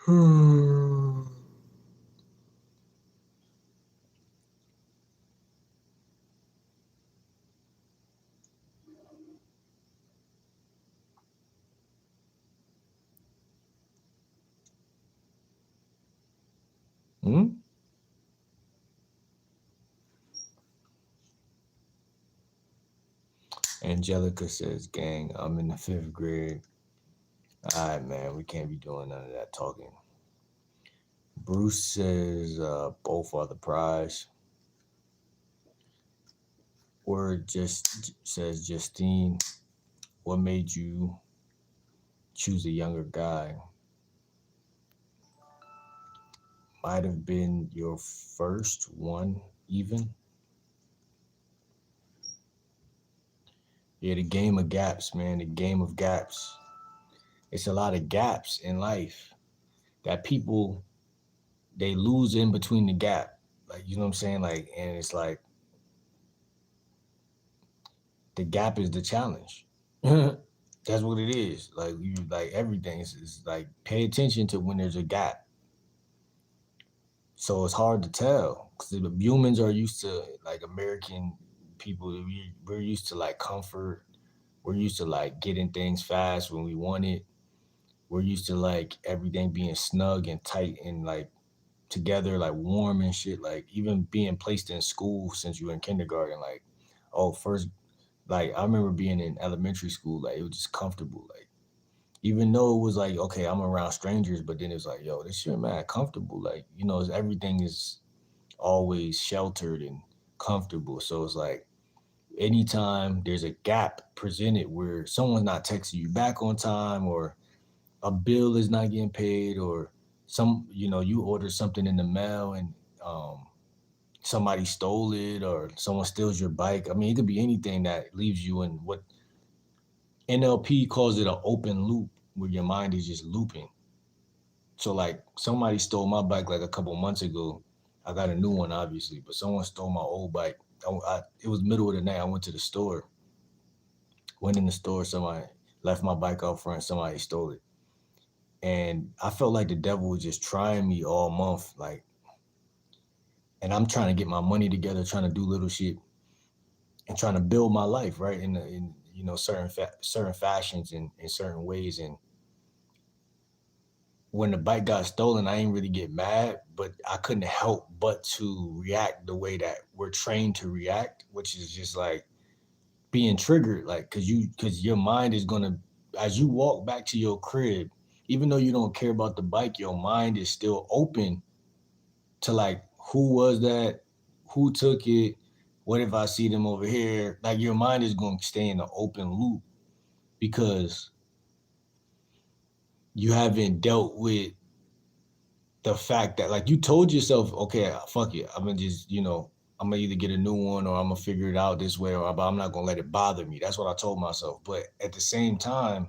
Hmm. Angelica says, "Gang, I'm in the 5th grade." All right, man, we can't be doing none of that talking. Bruce says, "Both are the prize." Word just says, "Justine, what made you choose a younger guy? Might have been your first one, even." Yeah, the game of gaps, man. The game of gaps. It's a lot of gaps in life that people, they lose in between the gap. Like, you know what I'm saying? Like, and it's like the gap is the challenge. That's what it is. Like, you like everything. It's like, pay attention to when there's a gap. So it's hard to tell because humans are used to, like, American people. We're used to like comfort. We're used to like getting things fast when we want it. We're used to like everything being snug and tight and like together, like warm and shit. Like, even being placed in school since you were in kindergarten, like, oh, first, like, I remember being in elementary school, like, it was just comfortable. Like, even though it was like, okay, I'm around strangers, but then it's like, yo, this shit, man, comfortable. Like, everything is always sheltered and comfortable. So it's like, anytime there's a gap presented where someone's not texting you back on time, or a bill is not getting paid, or you order something in the mail and um, somebody stole it, or someone steals your bike. I mean, it could be anything that leaves you in what NLP calls it, an open loop, where your mind is just looping. So like, somebody stole my bike like a couple months ago. I got a new one, obviously, but someone stole my old bike. It was middle of the night. I went to the store. Went in the store. Somebody left my bike out front. Somebody stole it, and I felt like the devil was just trying me all month. Like, and I'm trying to get my money together, trying to do little shit, and trying to build my life right in certain fashions and in certain ways. And when the bike got stolen, I ain't really get mad, but I couldn't help but to react the way that we're trained to react, which is just like being triggered, like, because your mind is gonna, as you walk back to your crib, even though you don't care about the bike, your mind is still open to like, who was that, who took it, what if I see them over here? Like, your mind is going to stay in an open loop because you haven't dealt with the fact that, like, you told yourself, okay, fuck it, I'm gonna just, I'm gonna either get a new one or I'm gonna figure it out this way, or I'm not gonna let it bother me. That's what I told myself. But at the same time,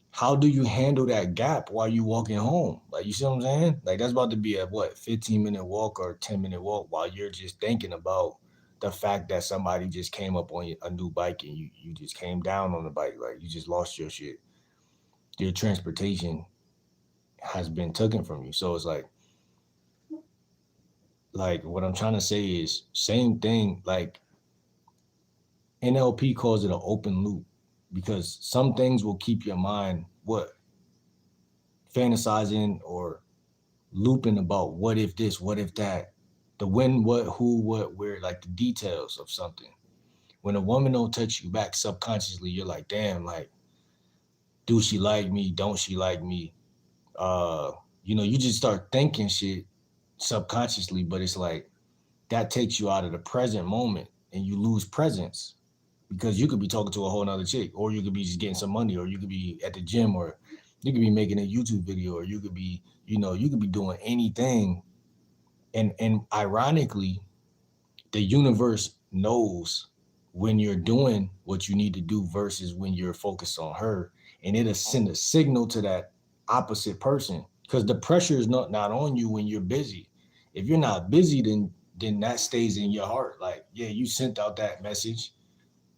how do you handle that gap while you walking home? Like, you see what I'm saying? Like, that's about to be a 15-minute walk or 10-minute walk while you're just thinking about the fact that somebody just came up on a new bike and you just came down on the bike. Like, you just lost your shit. Your transportation has been taken from you. So it's like what I'm trying to say is same thing. Like, NLP calls it an open loop because some things will keep your mind fantasizing or looping about what if this, what if that, the when, what, who, what, where, like the details of something. When a woman don't touch you back subconsciously, you're like, damn, like, Do she like me? Don't she like me? You just start thinking shit subconsciously, but it's like that takes you out of the present moment and you lose presence because you could be talking to a whole nother chick, or you could be just getting some money, or you could be at the gym, or you could be making a YouTube video, or you could be, you could be doing anything. And ironically, the universe knows when you're doing what you need to do versus when you're focused on her, and it'll send a signal to that opposite person because the pressure is not on you when you're busy. If you're not busy, then that stays in your heart. Like, yeah, you sent out that message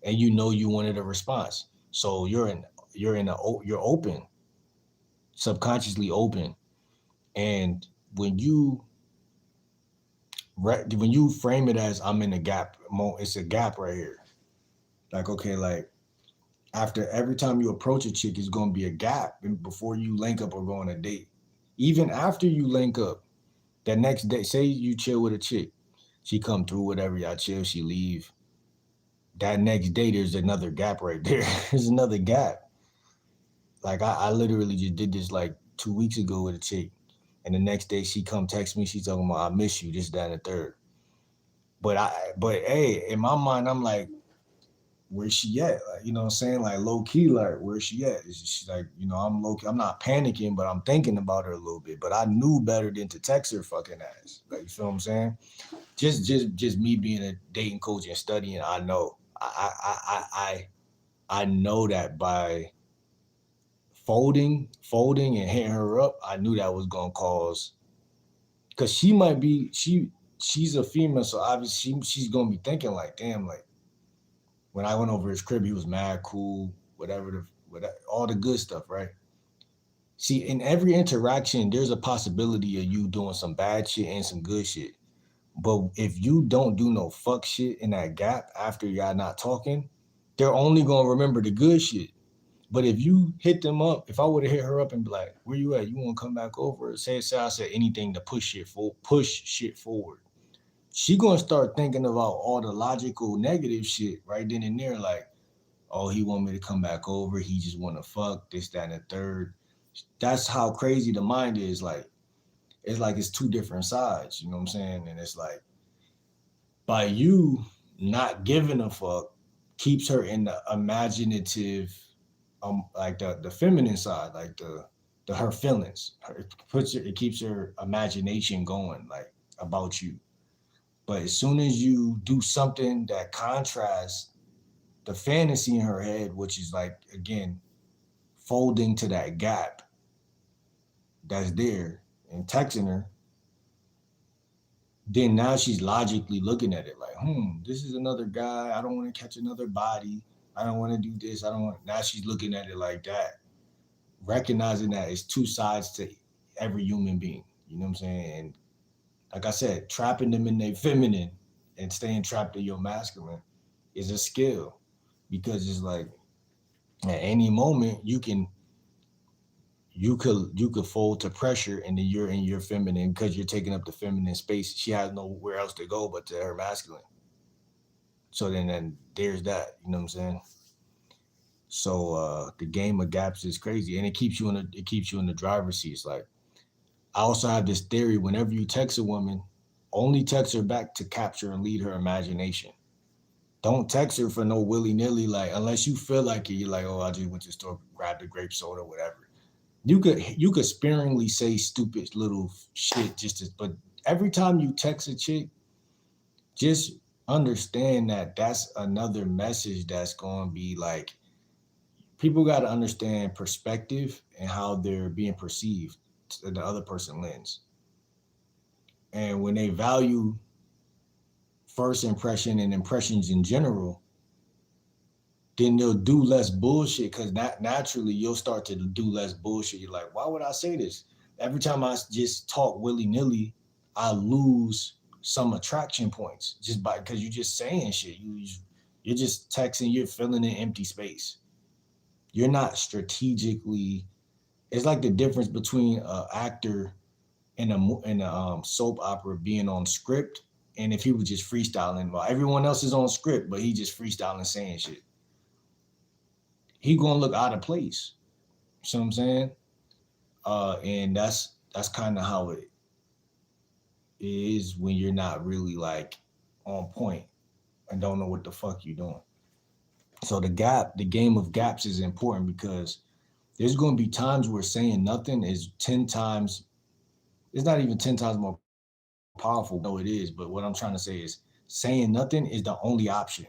and you wanted a response, so you're open, subconsciously open. And when you when you frame it as I'm in a gap, it's a gap right here. Like, okay, like after every time you approach a chick, it's gonna be a gap before you link up or go on a date. Even after you link up, that next day, say you chill with a chick, she come through, whatever, y'all chill, she leave. That next day, there's another gap right there. There's another gap. Like I literally just did this like 2 weeks ago with a chick, and the next day she come text me, she talking about I miss you, this, that, and the third. But hey, in my mind, I'm like, where's she at? Like, you know what I'm saying? Like low key, like where's she at? She's like, I'm low key, I'm not panicking, but I'm thinking about her a little bit. But I knew better than to text her fucking ass. Like, you feel what I'm saying? Just me being a dating coach and studying, I know. I know that by folding and hitting her up, I knew that was gonna cause, because she might be she's a female, so obviously she's gonna be thinking like, damn, like when I went over his crib, he was mad cool, whatever, all the good stuff, right? See, in every interaction, there's a possibility of you doing some bad shit and some good shit. But if you don't do no fuck shit in that gap after y'all not talking, they're only gonna remember the good shit. But if you hit them up, if I would have hit her up and be like, "Where you at? You want to come back over?" Say I said anything to push shit forward. She gonna start thinking about all the logical negative shit right then and there, like, oh, he want me to come back over. He just want to fuck this, that, and the third. That's how crazy the mind is. Like it's two different sides. You know what I'm saying? And it's like by you not giving a fuck keeps her in the imaginative, like the feminine side, like the her feelings. It keeps her imagination going, like about you. But as soon as you do something that contrasts the fantasy in her head, which is like again folding to that gap that's there and texting her, then now she's logically looking at it like, this is another guy. I don't want to catch another body. I don't want to do this. I don't want. Now she's looking at it like that, recognizing that it's two sides to every human being. You know what I'm saying? And like I said, trapping them in their feminine and staying trapped in your masculine is a skill, because it's like at any moment you could fold to pressure, and then you're in your feminine because you're taking up the feminine space. She has nowhere else to go but to her masculine. So then there's that. You know what I'm saying? So the game of gaps is crazy, and it keeps you in the driver's seat. It's like I also have this theory: whenever you text a woman, only text her back to capture and lead her imagination. Don't text her for no willy nilly, like unless you feel like it. You're like, oh, I just went to the store, grabbed a grape soda, whatever. You could sparingly say stupid little shit but every time you text a chick, just understand that that's another message that's going to be like, people got to understand perspective and how they're being perceived to the other person lens. And when they value first impression and impressions in general, then they'll do less bullshit, because naturally you'll start to do less bullshit. You're like, why would I say this? Every time I just talk willy nilly, I lose some attraction points just because you're just saying shit. You're just texting. You're filling in empty space. You're not strategically. It's like the difference between an actor in a soap opera being on script, and if he was just freestyling while everyone else is on script, but he just freestyling saying shit. He gonna look out of place. see what I'm saying? And that's kind of how it is when you're not really like on point and don't know what the fuck you're doing. So the game of gaps is important because there's going to be times where saying nothing is 10 times, it's not even 10 times more powerful. No, it is. But what I'm trying to say is saying nothing is the only option.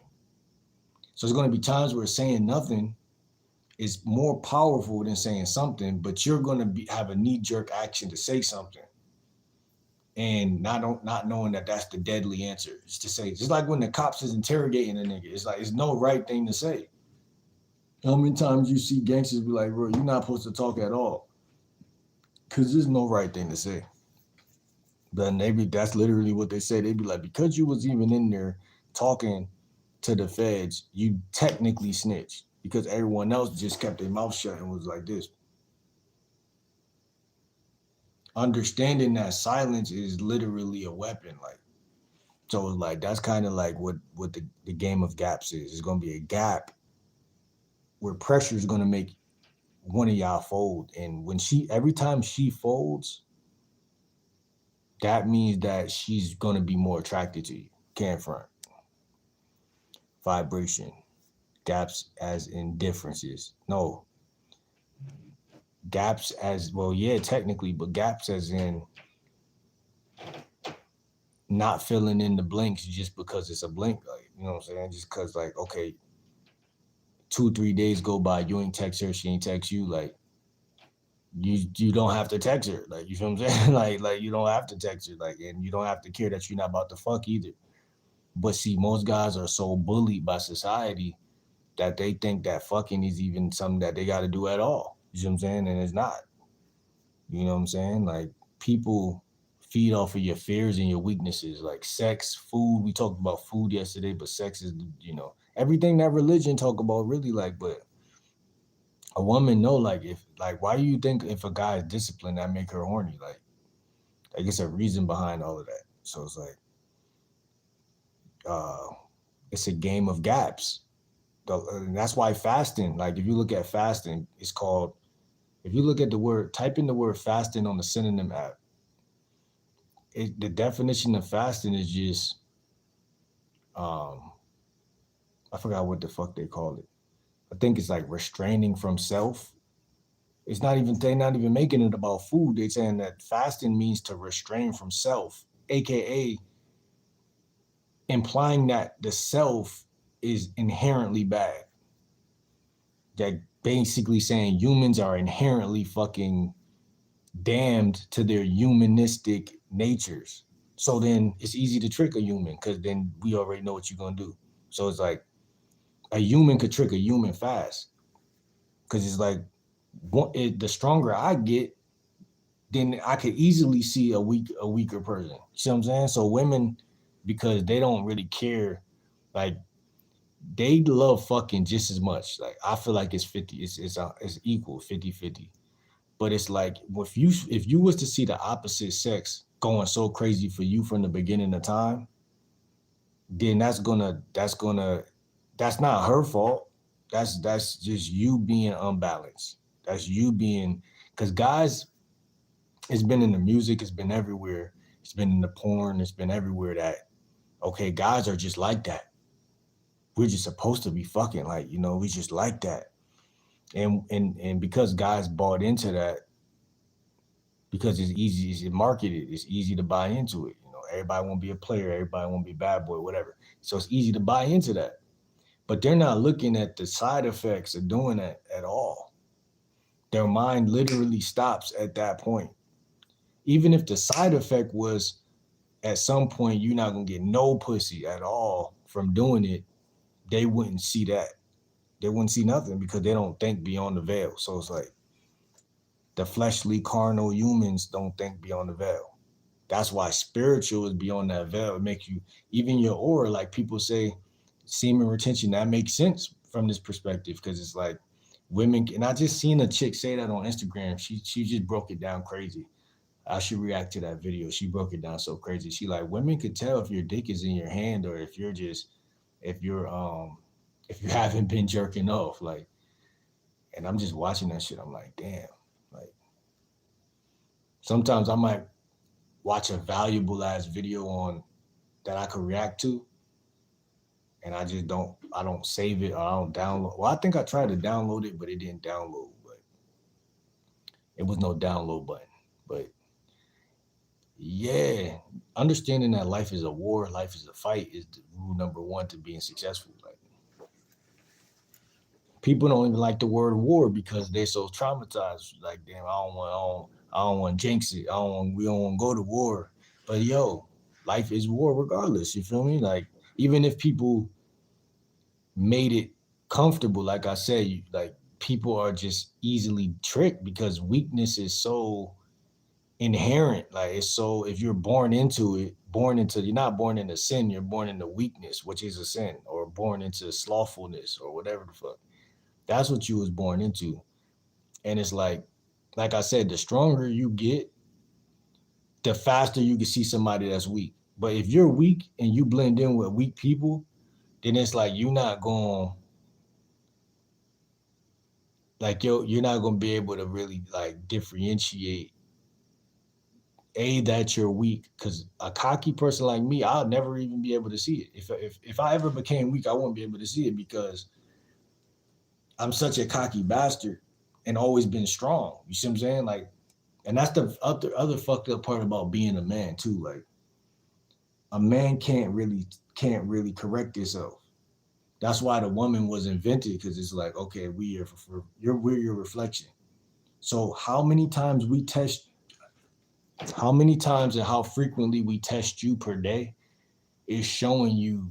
So there's going to be times where saying nothing is more powerful than saying something, but you're going to have a knee jerk action to say something and not knowing that that's the deadly answer. It's to say, just like when the cops is interrogating a nigga, it's like, it's no right thing to say. How many times you see gangsters be like, bro, you're not supposed to talk at all? Because there's no right thing to say. But maybe that's literally what they say. They'd be like, because you was even in there talking to the feds, you technically snitched because everyone else just kept their mouth shut and was like this. Understanding that silence is literally a weapon. Like, so it's like that's kind of like what the game of gaps is. It's gonna be a gap where pressure is gonna make one of y'all fold. And when every time she folds, that means that she's gonna be more attracted to you. Can't front. Vibration. Gaps as in differences. No. Gaps as well, yeah, technically, but gaps as in not filling in the blanks just because it's a blank. Like, you know what I'm saying? Just because, like, okay, 2-3 days go by, you ain't text her, she ain't text you. Like, you don't have to text her. Like, you feel what I'm saying? like you don't have to text her. Like, and you don't have to care that you're not about to fuck either. But see, most guys are so bullied by society that they think that fucking is even something that they got to do at all. You see what I'm saying? And it's not. You know what I'm saying? Like, people feed off of your fears and your weaknesses, like sex, food. We talked about food yesterday, but sex is, everything that religion talk about really, like, but a woman know, like, if, like, why do you think if a guy is disciplined that make her horny? Like it's a reason behind all of that. So it's like, uh, it's a game of gaps. And that's why fasting, like, if you look at fasting, it's called, if you look at the word, type in the word fasting on the synonym app, the definition of fasting is just, um, I forgot what the fuck they call it. I think it's like restraining from self. It's not even, they're not even making it about food. They're saying that fasting means to restrain from self, aka implying that the self is inherently bad. That basically saying humans are inherently fucking damned to their humanistic natures. So then it's easy to trick a human because then we already know what you're gonna do. So it's like a human could trick a human fast because it's like the stronger I get, then I could easily see a weaker person. You see what I'm saying? So women, because they don't really care, like, they love fucking just as much. Like, I feel like it's 50, it's equal, 50-50. But it's like, if you was to see the opposite sex going so crazy for you from the beginning of time, then that's not her fault. That's just you being unbalanced. That's you being, because guys, it's been in the music, it's been everywhere, it's been in the porn, it's been everywhere that, okay, guys are just like that. We're just supposed to be fucking, like, we just like that. And because guys bought into that, because it's easy, it's marketed, it's easy to buy into it. Everybody want to be a player, everybody want to be a bad boy, whatever. So it's easy to buy into that. But they're not looking at the side effects of doing that at all. Their mind literally stops at that point. Even if the side effect was, at some point, you're not going to get no pussy at all from doing it, they wouldn't see that. They wouldn't see nothing because they don't think beyond the veil. So it's like, the fleshly, carnal humans don't think beyond the veil. That's why spiritual is beyond that veil. It makes you, even your aura, like people say, semen retention, that makes sense from this perspective, because it's like women, and I just seen a chick say that on Instagram. She just broke it down crazy. I should react to that video. She broke it down so crazy. She like, women could tell if your dick is in your hand or if you haven't been jerking off. Like, And I'm just watching that shit. I'm like, damn. Like sometimes I might watch a valuable ass video on that I could react to, and I don't save it or I don't download. Well, I think I tried to download it, but it didn't download. But it was no download button. But yeah, understanding that life is a war, life is a fight is the rule number one to being successful. Like people don't even like the word war because they're so traumatized. Like, damn, I don't want to jinx it. We don't want to go to war. But yo, life is war regardless. You feel me? Like, even if people made it comfortable, like I said, like people are just easily tricked because weakness is so inherent. Like it's so if you're born into it, you're not born into sin, you're born into weakness, which is a sin, or born into slothfulness or whatever the fuck. That's what you was born into. And it's like I said, the stronger you get, the faster you can see somebody that's weak. But if you're weak and you blend in with weak people, then it's like you're not going you're not gonna be able to really like differentiate that you're weak, because a cocky person like me, I'll never even be able to see it. If I ever became weak, I wouldn't be able to see it because I'm such a cocky bastard and always been strong. You see what I'm saying? Like, and that's the other fucked up part about being a man too. Like, a man can't really correct yourself. That's why the woman was invented, because it's like, okay, we're your reflection. So how many times and how frequently we test you per day is showing you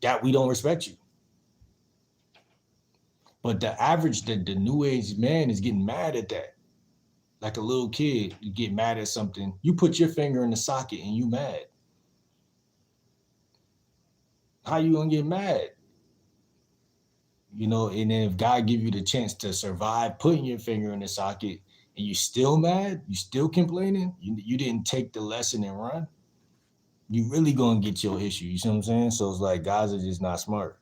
that we don't respect you. But the new age man is getting mad at that. Like a little kid, you get mad at something. You put your finger in the socket and you mad. How you gonna get mad? You know, and then if God give you the chance to survive putting your finger in the socket and you still mad, you still complaining, you didn't take the lesson and run, you really gonna get your issue. You see what I'm saying? So it's like guys are just not smart.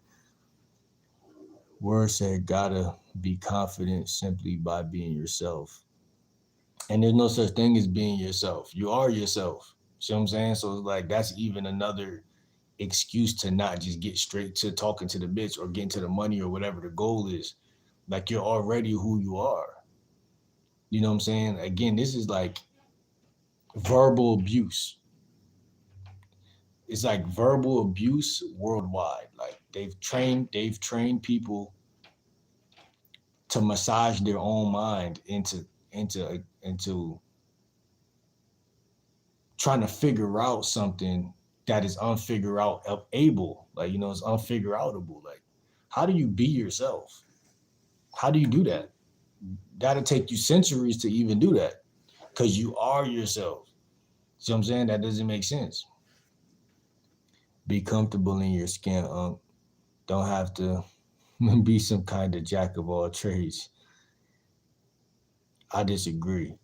Word said gotta be confident simply by being yourself. And there's no such thing as being yourself. You are yourself. See what I'm saying? So it's like that's even another excuse to not just get straight to talking to the bitch or getting to the money or whatever the goal is. Like you're already who you are. You know what I'm saying? Again, this is like verbal abuse. It's like verbal abuse worldwide. Like they've trained people to massage their own mind into trying to figure out something that is unfigure out able. Like, you know, it's unfigure outable. Like, how do you be yourself? How do you do that? That'll take you centuries to even do that, because you are yourself. See what I'm saying? That doesn't make sense. Be comfortable in your skin, don't have to be some kind of jack of all trades. I disagree.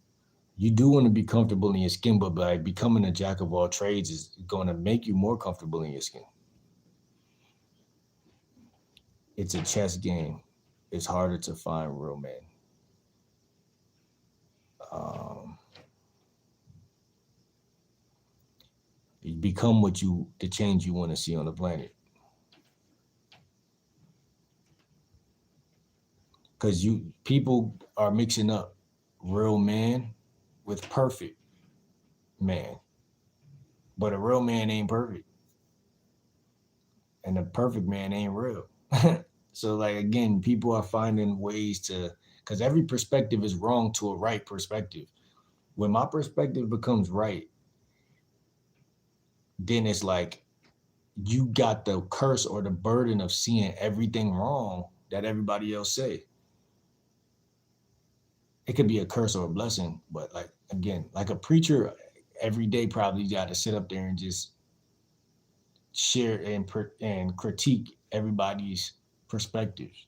You do want to be comfortable in your skin, but by becoming a jack of all trades is going to make you more comfortable in your skin. It's a chess game. It's harder to find real men. Um, you become the change you want to see on the planet. Because people are mixing up real man with perfect man. But a real man ain't perfect. And a perfect man ain't real. So like again, people are finding ways to, because every perspective is wrong to a right perspective. When my perspective becomes right, then it's like you got the curse or the burden of seeing everything wrong that everybody else say. It could be a curse or a blessing, but like again, like a preacher every day probably got to sit up there and just share and critique everybody's perspectives.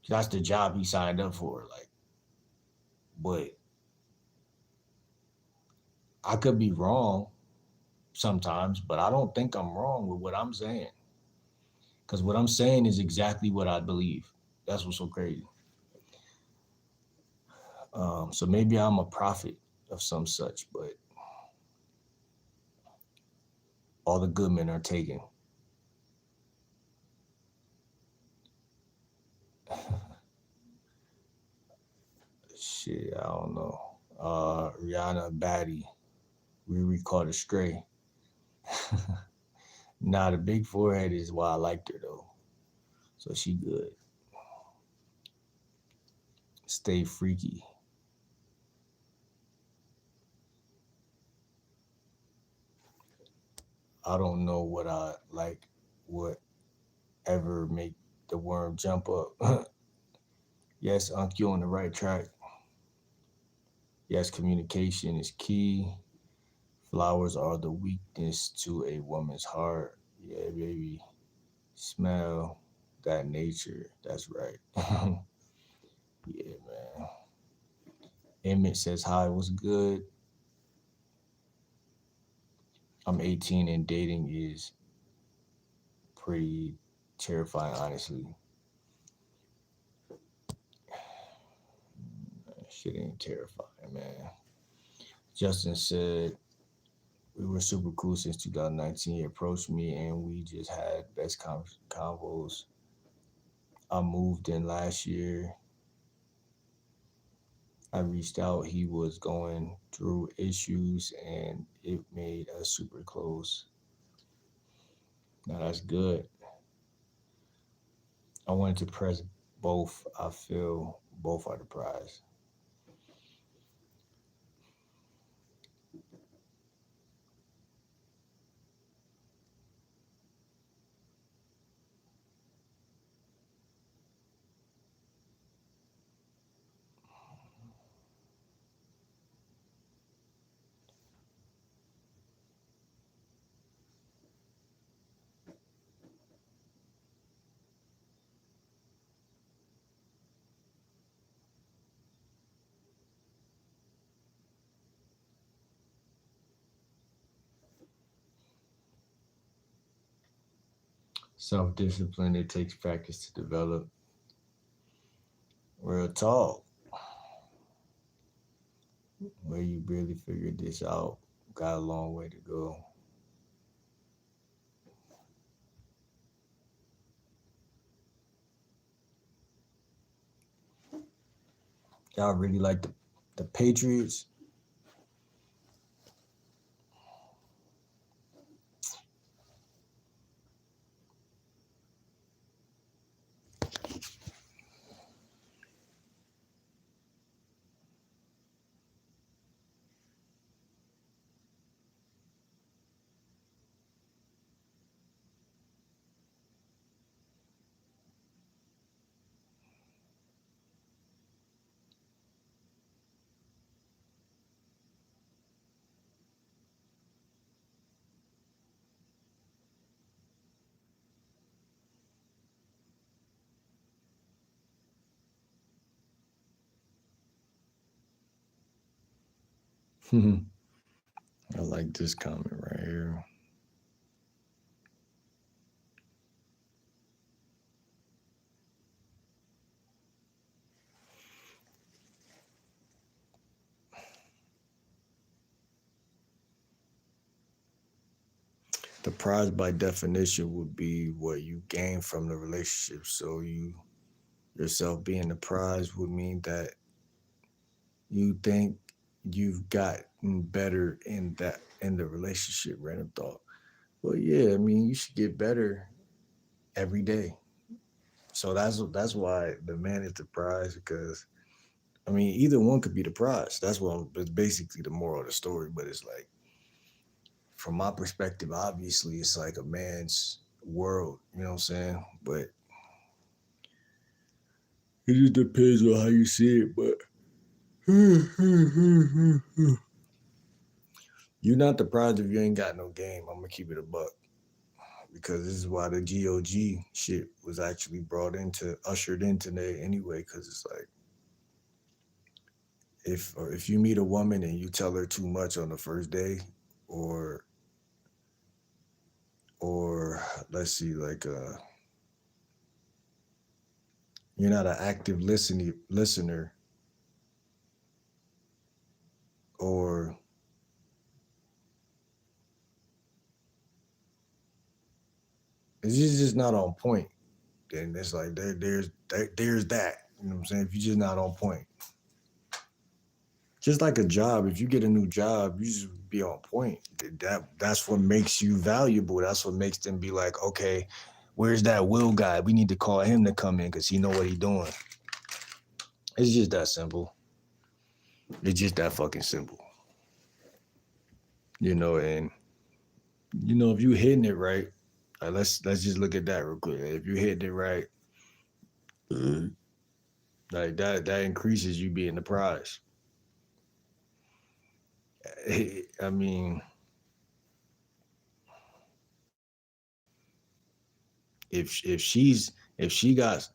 That's the job he signed up for. Like, but I could be wrong sometimes, but I don't think I'm wrong with what I'm saying. Because what I'm saying is exactly what I believe. That's what's so crazy. So maybe I'm a prophet of some such, but all the good men are taken. Shit, I don't know. Rihanna Batty, we recalled a stray. Nah, the big forehead is why I liked her though. So she good. Stay freaky. I don't know what I like. What ever make the worm jump up? Yes, Unc, you on the right track. Yes, communication is key. Flowers are the weakness to a woman's heart. Yeah, baby. Smell that nature. That's right. Yeah, man. Emmett says hi, what's good? I'm 18 and dating is pretty terrifying, honestly. Shit ain't terrifying, man. Justin said we were super cool since 2019. He approached me and we just had best convos. I moved in last year. I reached out. He was going through issues and it made us super close. Now that's good. I wanted to press both. I feel both are the prize. Self discipline, it takes practice to develop. Real talk. Where you barely figured this out, got a long way to go. Y'all really like the Patriots? I like this comment right here. The prize by definition would be what you gain from the relationship. So you yourself being the prize would mean that you think you've gotten better in the relationship. Random thought. Well, yeah, I mean you should get better every day. So that's why the man is the prize because I mean either one could be the prize. That's it's basically the moral of the story. But it's like from my perspective, obviously it's like a man's world. You know what I'm saying? But it just depends on how you see it. But you're not the prize if you ain't got no game. I'm gonna keep it a buck because this is why the GOG shit was actually ushered into there anyway. Because it's like if you meet a woman and you tell her too much on the first day, or or let's see, like you're not an active listener, it's just not on point, then it's like there's that. You know what I'm saying? If you're just not on point. Just like a job, if you get a new job, you just be on point. That's what makes you valuable. That's what makes them be like, okay, where's that Will guy? We need to call him to come in because he know what he doing. It's just that simple. It's just that fucking simple. And if you hitting it right, let's just look at that real quick. If you hitting it right, like that increases you being the prize. I mean, if she got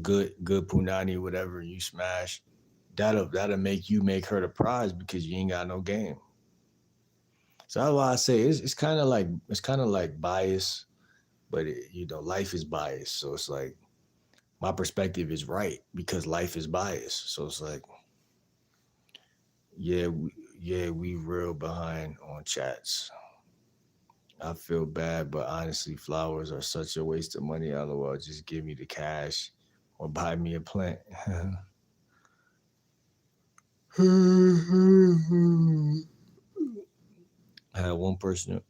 good punani whatever you smash, that'll make her the prize because you ain't got no game. So that's why I say it's kind of like bias, but life is biased. So it's like my perspective is right because life is biased. So it's like yeah we real behind on chats. I feel bad, but honestly, flowers are such a waste of money. LOL. Just give me the cash or buy me a plant.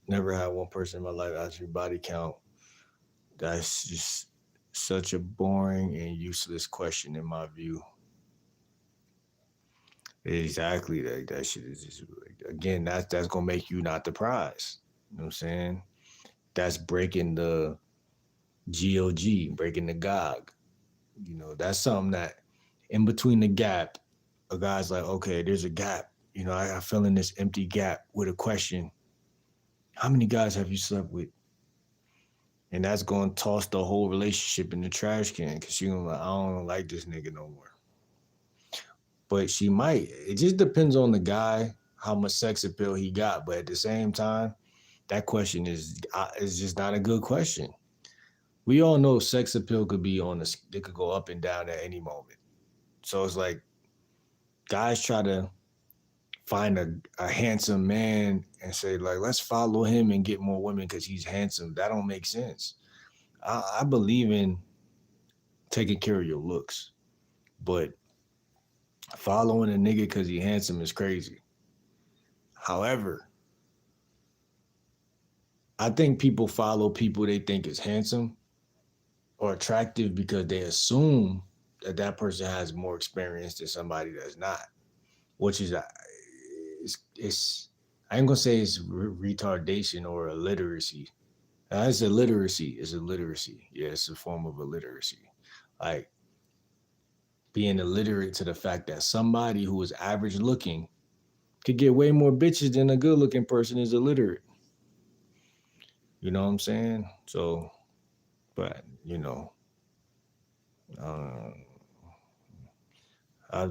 Never had one person in my life ask me body count. That's just such a boring and useless question in my view. Exactly, that shit is just, again, that's gonna make you not the prize. You know what I'm saying? That's breaking the GOG, breaking the GOG. That's something that in between the gap, a guy's like, okay, there's a gap. I fill in this empty gap with a question. How many guys have you slept with? And that's going to toss the whole relationship in the trash can because you're like, I don't like this nigga no more. But she might. It just depends on the guy, how much sex appeal he got. But at the same time, that question is just not a good question. We all know sex appeal could be it could go up and down at any moment. So it's like guys try to find a handsome man and say like, let's follow him and get more women because he's handsome. That don't make sense. I believe in taking care of your looks, but following a nigga because he handsome is crazy. However, I think people follow people they think is handsome or attractive because they assume that person has more experience than somebody that's not, which is it's I ain't gonna say it's retardation or illiteracy. It's illiteracy. It's illiteracy. Yeah, it's a form of illiteracy. Like being illiterate to the fact that somebody who is average looking could get way more bitches than a good looking person is illiterate. You know what I'm saying? So, but uh, I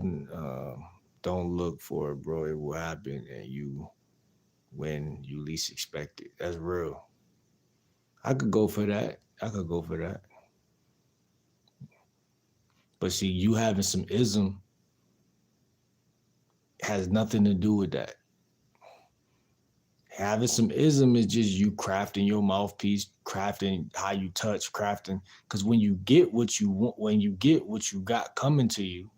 don't look for it, bro. It will happen, and you when you least expect it. That's real. I could go for that. I could go for that. But see, you having some ism has nothing to do with that. Having some ism is just you crafting your mouthpiece, crafting how you touch, crafting. Because when you get what you want, when you get what you got coming to you,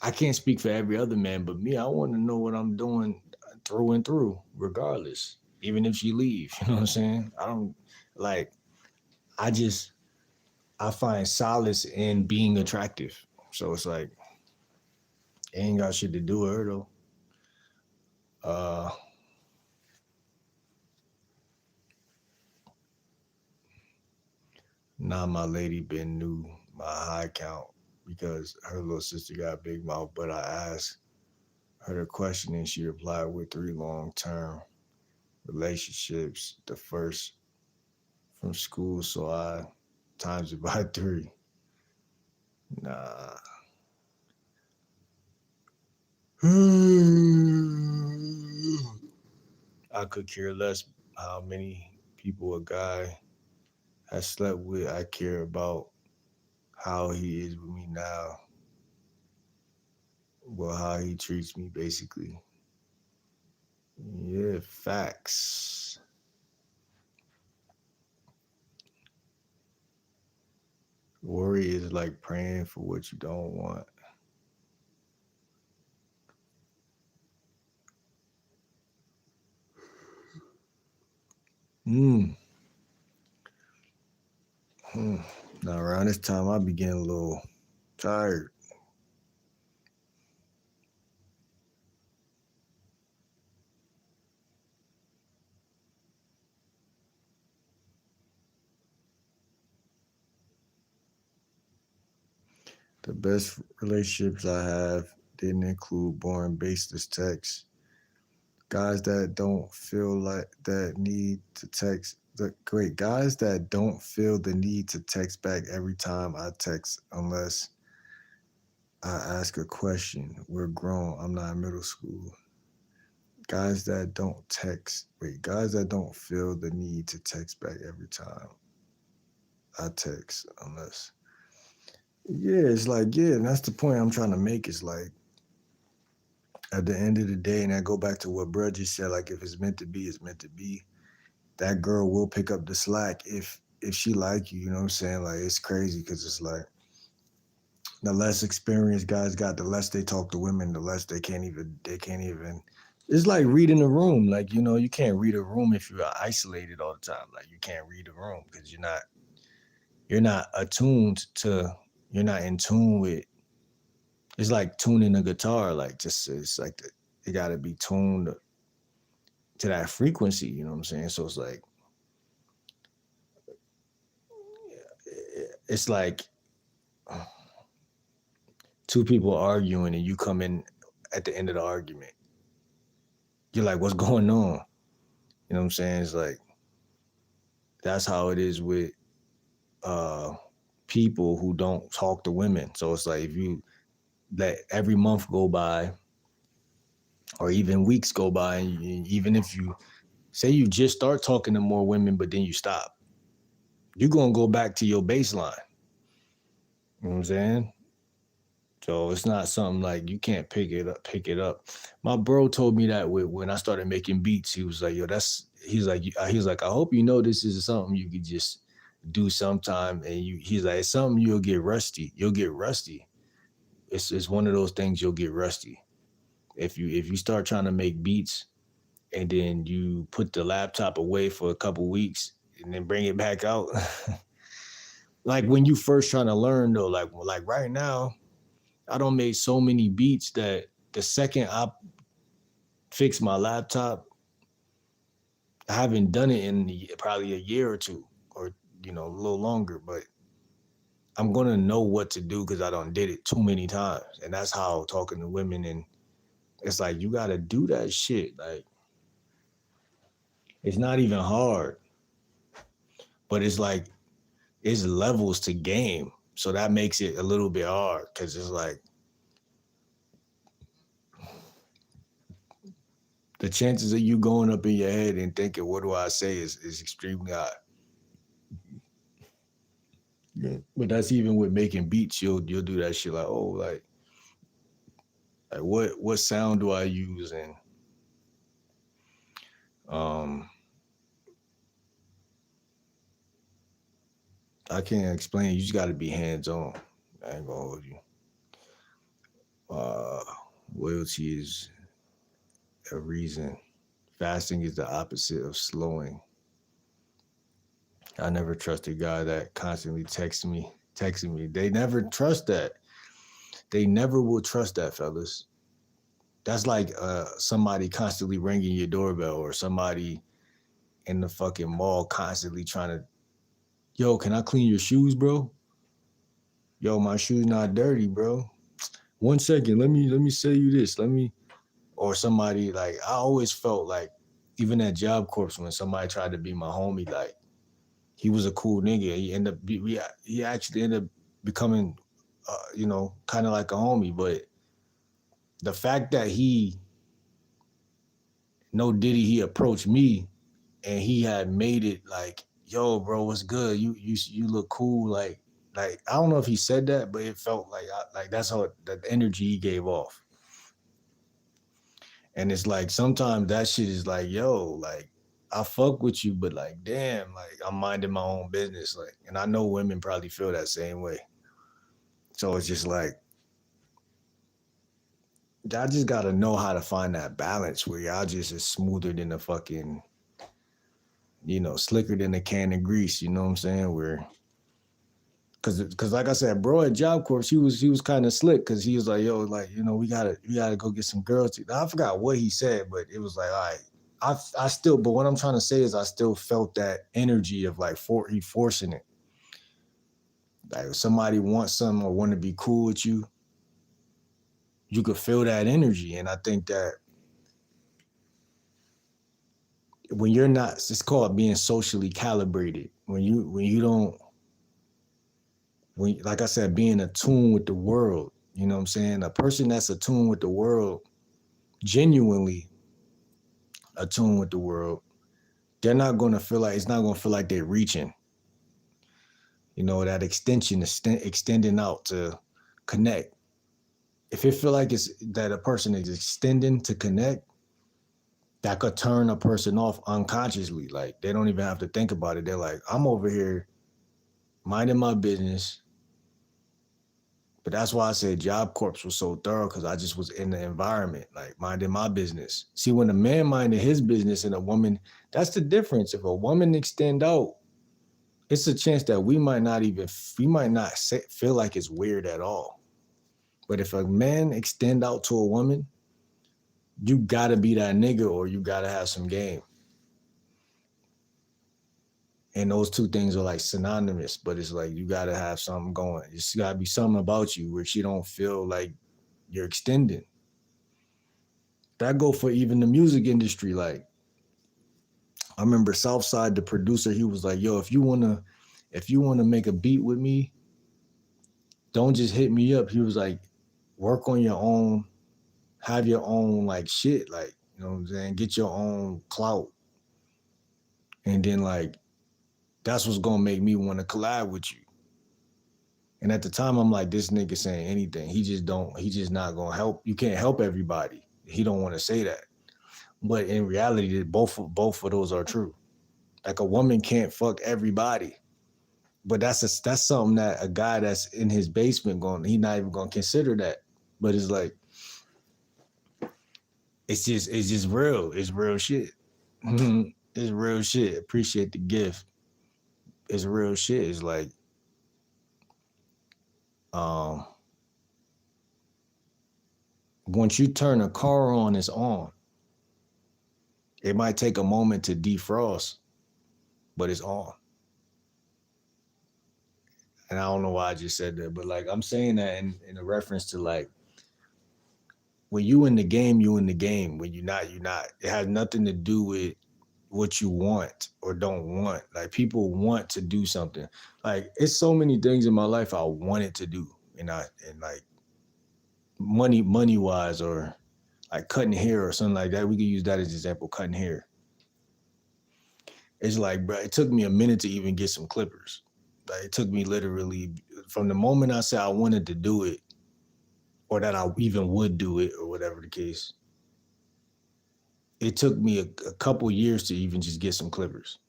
I can't speak for every other man, but me, I want to know what I'm doing through and through, regardless. Even if she leave, you know what I'm saying? I don't like. I just I find solace in being attractive. So it's like it ain't got shit to do with her though. Uh, Now my lady been new my high count because her little sister got a big mouth, but I asked her the question and she replied with 3 long-term relationships. The first from school, so I times it by 3. Nah. I could care less how many people a guy has slept with. I care about how he is with me now. Well, how he treats me, basically. Yeah, facts. Worry is like praying for what you don't want. Mm. Now around this time, I be getting a little tired. The best relationships I have didn't include boring baseless texts. Guys that don't feel like that need to text. Guys that don't feel the need to text back every time I text unless I ask a question. We're grown. I'm not in middle school. Guys that don't text. Guys that don't feel the need to text back every time I text unless. Yeah, it's like, yeah, and that's the point I'm trying to make. Is like, at the end of the day, and I go back to what Bro just said, like, if it's meant to be, it's meant to be. That girl will pick up the slack if she like you, you know what I'm saying? Like, it's crazy because it's like, the less experienced guys got, the less they talk to women, the less they can't even. It's like reading a room. Like, you can't read a room if you're isolated all the time. Like, you can't read a room because you're not attuned to, you're not in tune with. It's like tuning a guitar. Like, just it's like it got to be tuned to that frequency. You know what I'm saying? So it's like, it's like two people arguing and you come in at the end of the argument. You're like, what's going on? You know what I'm saying? It's like, that's how it is with people who don't talk to women. So it's like, if you let every month go by or even weeks go by, and even if you say you just start talking to more women, but then you stop, you're going to go back to your baseline. You know what I'm saying? So it's not something like you can't pick it up. My bro told me that when I started making beats, he was like, yo, he's like, I hope you know this is something you could just do sometime. And he's like, it's something you'll get rusty. You'll get rusty. It's one of those things you'll get rusty. If you start trying to make beats and then you put the laptop away for a couple weeks and then bring it back out. Like when you first trying to learn though, like right now, I don't make so many beats that the second I fix my laptop, I haven't done it in probably a year or two, or a little longer. But I'm gonna know what to do because I don't did it too many times, and that's how talking to women. And it's like you gotta do that shit. Like it's not even hard, but it's like it's levels to game, so that makes it a little bit hard because it's like the chances of you going up in your head and thinking, what do I say, is extremely high. Yeah. But that's even with making beats, you'll do that shit like, oh, like what sound do I use? And um I can't explain. You just gotta be hands on. I ain't gonna hold you. Uh Loyalty is a reason. Fasting is the opposite of slowing. I never trust a guy that constantly texting me. They never trust that. They never will trust that, fellas. That's like somebody constantly ringing your doorbell or somebody in the fucking mall constantly trying to, yo, can I clean your shoes, bro? Yo, my shoes not dirty, bro. 1 second, let me say you this. Or somebody like, I always felt like, even at Job Corps, when somebody tried to be my homie, like he was a cool nigga. He actually ended up becoming, kind of like a homie. But the fact that no Diddy, he approached me and he had made it like, yo, bro, what's good? You look cool. Like I don't know if he said that, but it felt like that's how the energy he gave off. And it's like sometimes that shit is like, yo, like I fuck with you, but like, damn, like I'm minding my own business. Like, and I know women probably feel that same way. So it's just like, y'all just gotta know how to find that balance where y'all just is smoother than the fucking, slicker than a can of grease. You know what I'm saying? Where, cause like I said, bro, at Job Corps, he was kind of slick because he was like, yo, like, we gotta go get some girls. I forgot what he said, but it was like, all right. I still, but what I'm trying to say is I still felt that energy of like he forcing it. Like if somebody wants something or want to be cool with you, you could feel that energy. And I think that when you're not, it's called being socially calibrated. When you don't, like I said, being attuned with the world, you know what I'm saying? A person that's attuned with the world, genuinely attuned with the world, they're not going to feel like, it's not going to feel like they're reaching. That extension is extending out to connect. If it feel like it's that a person is extending to connect, that could turn a person off unconsciously. Like they don't even have to think about it. They're like, I'm over here minding my business. But that's why I said Job Corps was so thorough, because I just was in the environment, like minding my business. See, when a man minded his business and a woman, that's the difference. If a woman extend out, it's a chance that we might not feel like it's weird at all. But if a man extend out to a woman, you gotta be that nigga or you gotta have some game. And those two things are like synonymous, but it's like you gotta have something going. It's gotta be something about you where you don't feel like you're extending. That go for even the music industry. Like I remember Southside, the producer, he was like, yo, if you wanna make a beat with me, don't just hit me up. He was like, work on your own, have your own like shit, like, you know what I'm saying? Get your own clout. And then like, that's what's gonna make me want to collab with you. And at the time, I'm like, this nigga saying anything. He just not gonna help. You can't help everybody. He don't want to say that. But in reality, both of those are true. Like a woman can't fuck everybody. But that's something that a guy that's in his basement he not even gonna consider that. But it's like, it's just real. It's real shit. It's real shit. Appreciate the gift. It's real shit. It's like, once you turn a car on, it's on. It might take a moment to defrost, but it's on. And I don't know why I just said that, but like I'm saying that in a reference to like, when you in the game, you in the game. When you're not, you're not. It has nothing to do with what you want or don't want. Like people want to do something. Like it's so many things in my life I wanted to do, and like money wise, or like cutting hair or something like that. We could use that as an example. Cutting hair. It's like, bro, it took me a minute to even get some clippers. Like it took me literally from the moment I said I wanted to do it, or that I even would do it, or whatever the case. It took me a couple years to even just get some clippers.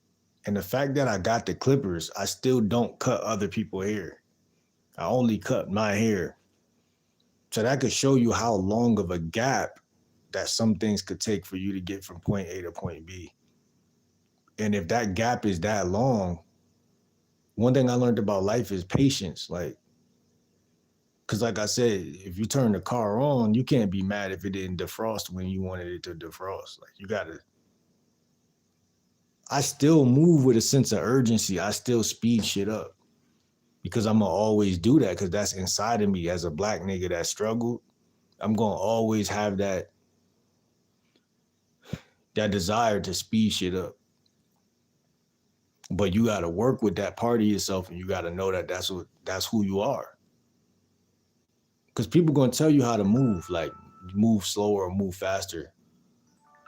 And the fact that I got the clippers, I still don't cut other people's hair. I only cut my hair. So that could show you how long of a gap that some things could take for you to get from point A to point B. And if that gap is that long, one thing I learned about life is patience. Like, because like I said, if you turn the car on, you can't be mad if it didn't defrost when you wanted it to defrost. Like you gotta, I still move with a sense of urgency. I still speed shit up because I'm gonna always do that, because that's inside of me as a black nigga that struggled. I'm gonna always have that desire to speed shit up. But you gotta work with that part of yourself, and you gotta know that that's who you are. Because people gonna tell you how to move, like move slower or move faster,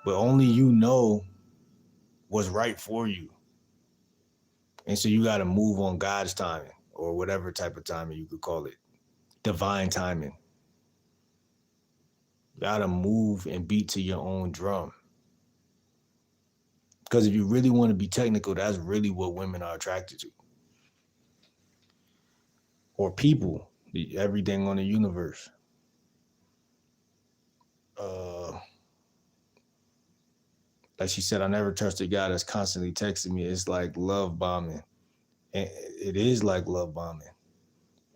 but only you know what's right for you. And so you gotta move on God's timing, or whatever type of timing you could call it, divine timing. You gotta move and beat to your own drum. Because if you really want to be technical, that's really what women are attracted to. Or people, everything on the universe. Like she said, I never trust a guy that's constantly texting me. It's like love bombing. And it is like love bombing.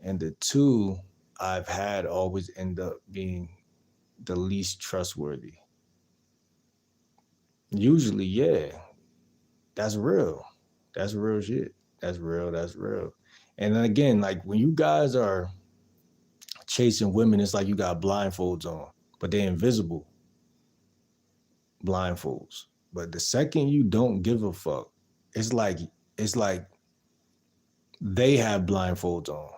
And the two I've had always end up being the least trustworthy. Usually, yeah, that's real. That's real shit. That's real. That's real. And then again, like when you guys are chasing women, it's like you got blindfolds on, but they're invisible blindfolds. But the second you don't give a fuck, it's like it's like they have blindfolds on.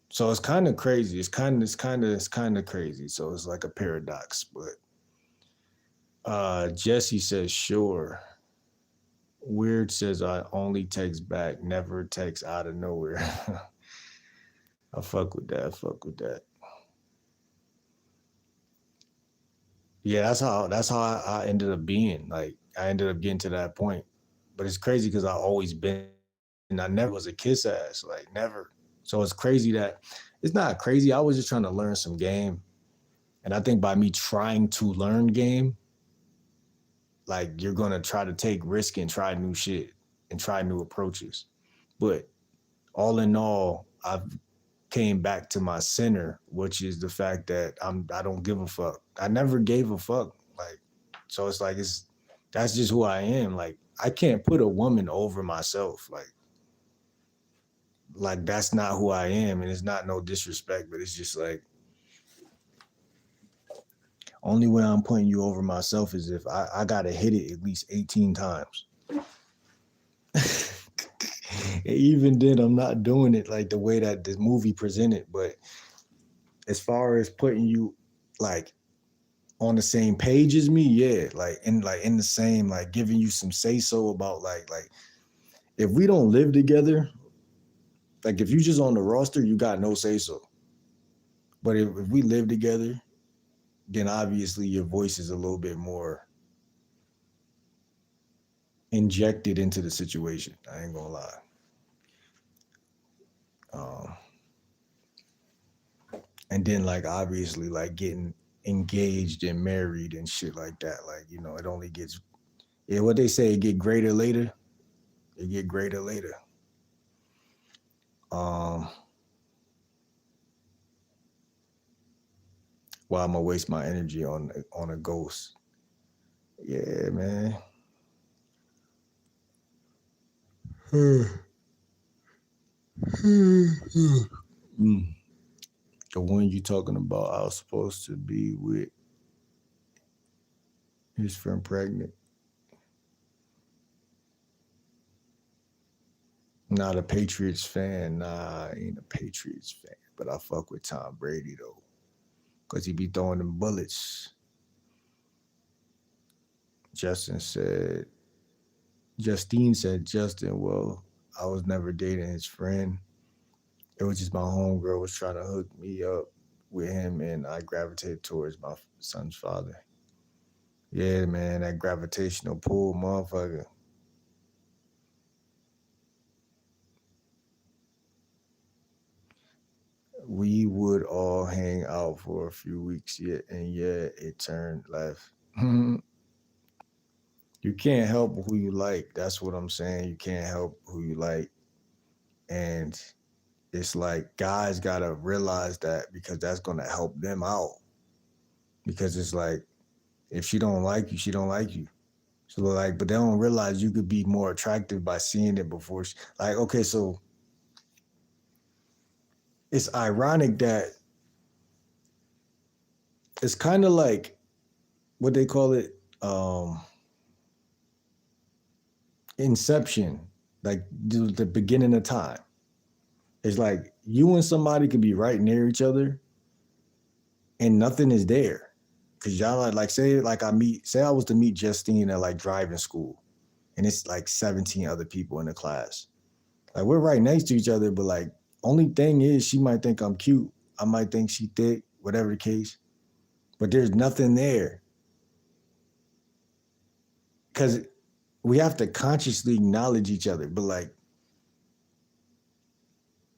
So it's kind of crazy. It's kind of crazy. So it's like a paradox. But Jesse says sure. Weird says I only text back, never text out of nowhere. I fuck with that. I fuck with that. Yeah, that's how I ended up being. Like I ended up getting to that point. But it's crazy because I always been. I never was a kiss ass. Like never. So it's crazy that it's not crazy. I was just trying to learn some game. And I think by me trying to learn game, like you're gonna try to take risk and try new shit and try new approaches. But all in all, I've came back to my center, which is the fact that I don't give a fuck. I never gave a fuck. Like, so it's like that's just who I am. Like, I can't put a woman over myself. Like that's not who I am, and it's not no disrespect, but it's just like only way I'm putting you over myself is if I gotta hit it at least 18 times. Even then, I'm not doing it like the way that the movie presented. But as far as putting you like on the same page as me, yeah, like in the same, like giving you some say so about like if we don't live together, like if you just on the roster, you got no say so. But if we live together, then obviously your voice is a little bit more injected into the situation. I ain't gonna lie. Um, and then like obviously like getting engaged and married and shit like that. Like, you know, it only gets what they say, it get greater later. It get greater later. Um why I'm gonna waste my energy on a ghost. Yeah, man. Mm. The one you talking about, I was supposed to be with his friend pregnant. Not a Patriots fan. Nah, I ain't a Patriots fan. But I fuck with Tom Brady though. Cause he be throwing them bullets. Justine said, Justin, well, I was never dating his friend. It was just my homegirl was trying to hook me up with him and I gravitated towards my son's father. Yeah, man, that gravitational pull, motherfucker. We would all hang out for a few weeks, it turned left. You can't help who you like. That's what I'm saying. You can't help who you like. And it's like guys gotta realize that because that's gonna help them out. Because it's like if she don't like you, she don't like you. So like, but they don't realize you could be more attractive by seeing it before. Like, okay, so it's ironic that it's kind of like what they call it, inception, like the beginning of time. It's like you and somebody could be right near each other and nothing is there. Cause y'all like say like say I was to meet Justine at like driving school and it's like 17 other people in the class. Like we're right next to each other, but like only thing is she might think I'm cute. I might think she thick, whatever the case. But there's nothing there. because we have to consciously acknowledge each other. But like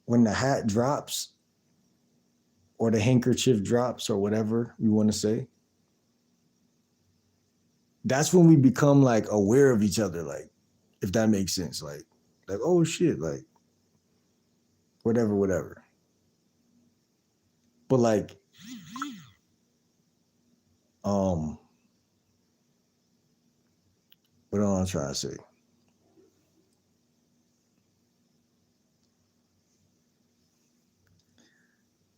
when the hat drops or the handkerchief drops or whatever we want to say, that's when we become like aware of each other, like, if that makes sense. Like, oh shit, like, whatever. But like, what am I trying to say?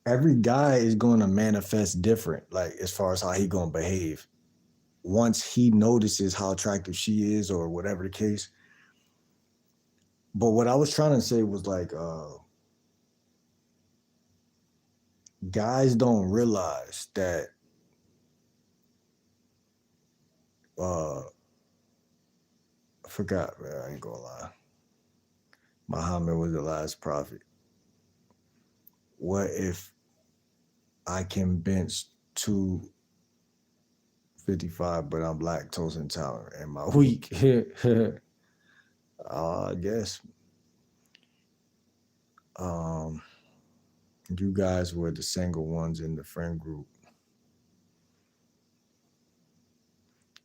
Every guy is going to manifest different, like, as far as how he going to behave. Once he notices how attractive she is or whatever the case. But what I was trying to say was like, guys don't realize that I forgot, man, I ain't gonna lie. Muhammad was the last prophet. What if I can bench 255, but I'm lactose intolerant? Am I weak? I guess. You guys were the single ones in the friend group.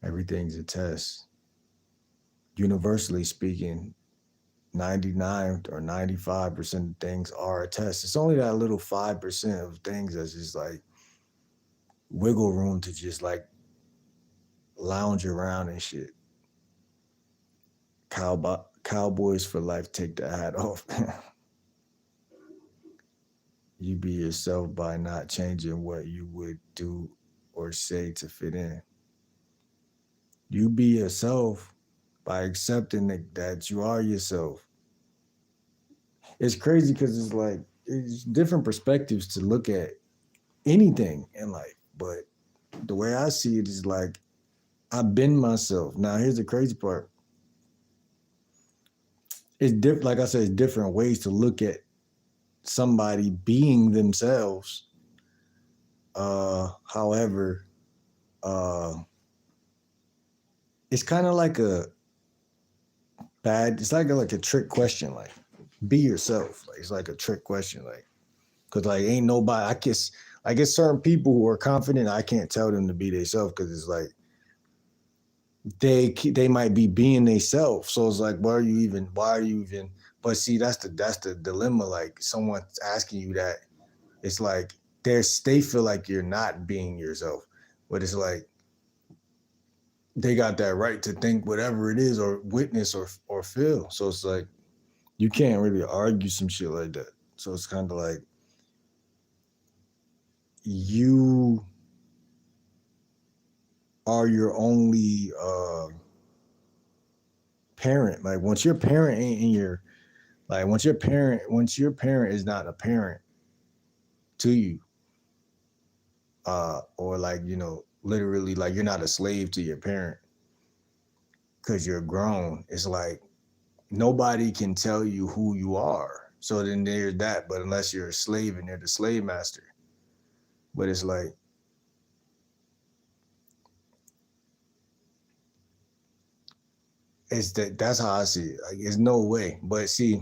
Everything's a test. Universally speaking, 99 or 95% of things are a test. It's only that little 5% of things that's just like wiggle room to just like lounge around and shit. Cowboys for life, take the hat off. You be yourself by not changing what you would do or say to fit in. You be yourself by accepting that you are yourself. It's crazy because it's like, it's different perspectives to look at anything in life. But the way I see it is like, I've been myself. Now, here's the crazy part. It's different. Like I said, it's different ways to look at somebody being themselves. However, it's kind of like it's like a trick question. Like, be yourself. Like, it's like a trick question. Like, cause like ain't nobody. I guess certain people who are confident, I can't tell them to be themselves because it's like they might be being themselves. So it's like, why are you even? But see, that's the dilemma. Like, someone's asking you that, it's like they feel like you're not being yourself, but it's like they got that right to think whatever it is or witness or feel. So it's like you can't really argue some shit like that. So it's kind of like you are your only parent. Like, once your parent ain't in your, like, once your parent is not a parent to you, or like, you know, literally, like, you're not a slave to your parent because you're grown. It's like nobody can tell you who you are. So then there's that. But unless you're a slave and they're the slave master. But it's like, that's how I see it. Like, there's no way. But see,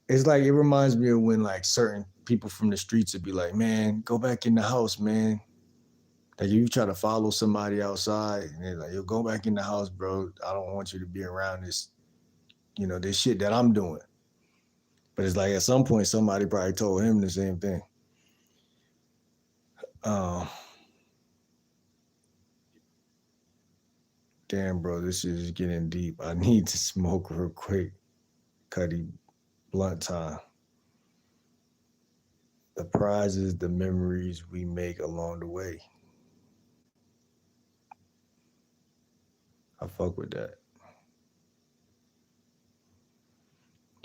it's like, it reminds me of when like certain people from the streets would be like, man, go back in the house, man. Like, you try to follow somebody outside and they're like, yo, go back in the house, bro. I don't want you to be around this, you know, this shit that I'm doing. But it's like, at some point, somebody probably told him the same thing. Damn, bro, this shit is getting deep. I need to smoke real quick. Cuddy blunt time. The prize is the memories we make along the way. I fuck with that.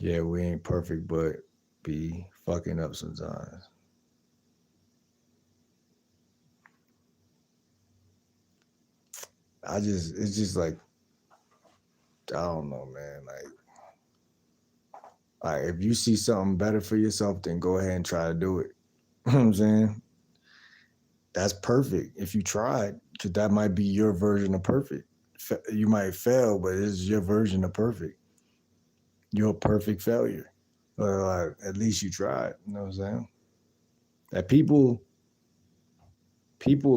Yeah, we ain't perfect, but be fucking up sometimes. It's just like, I don't know, man. Like, if you see something better for yourself, then go ahead and try to do it. You know what I'm saying? That's perfect if you tried, because that might be your version of perfect. You might fail, but it's your version of perfect. You're a perfect failure. Like, at least you tried. You know what I'm saying? That people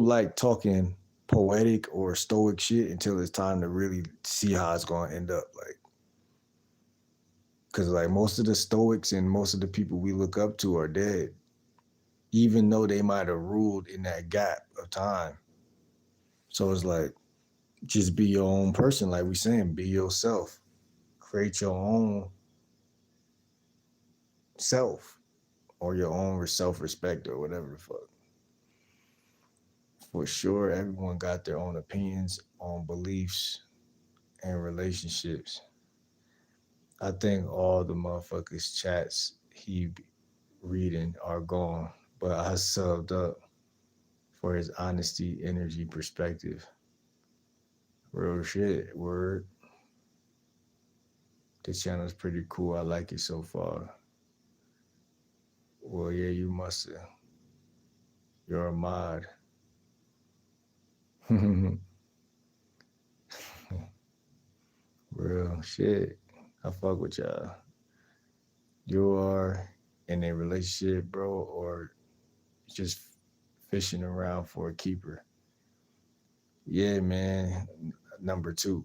like talking poetic or stoic shit until it's time to really see how it's going to end up. Like, because like most of the stoics and most of the people we look up to are dead, even though they might have ruled in that gap of time. So it's like, just be your own person, like we saying, be yourself, create your own self or your own self-respect or whatever the fuck. For sure, everyone got their own opinions on beliefs and relationships. I think all the motherfuckers chats he reading are gone, but I subbed up for his honesty, energy, perspective. Real shit, word. This channel's pretty cool. I like it so far. Well, yeah, you must have. You're a mod. Real shit. I fuck with y'all. You are in a relationship, bro, or just fishing around for a keeper? Yeah, man. Number two,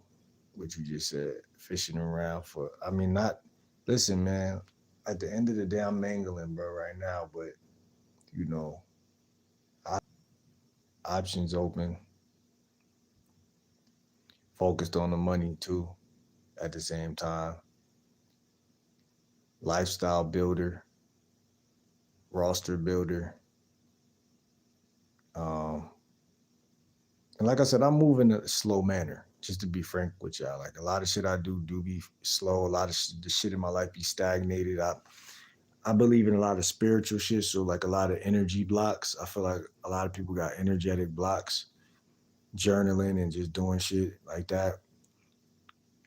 what you just said, fishing around for. I mean, not. Listen, man. At the end of the day, I'm mangling, bro, right now. But you know, options open. Focused on the money too. At the same time, lifestyle builder, roster builder. And like I said, I'm moving in a slow manner. Just to be frank with y'all, like a lot of shit I do be slow. A lot of the shit in my life be stagnated. I believe in a lot of spiritual shit, so like a lot of energy blocks. I feel like a lot of people got energetic blocks. Journaling and just doing shit like that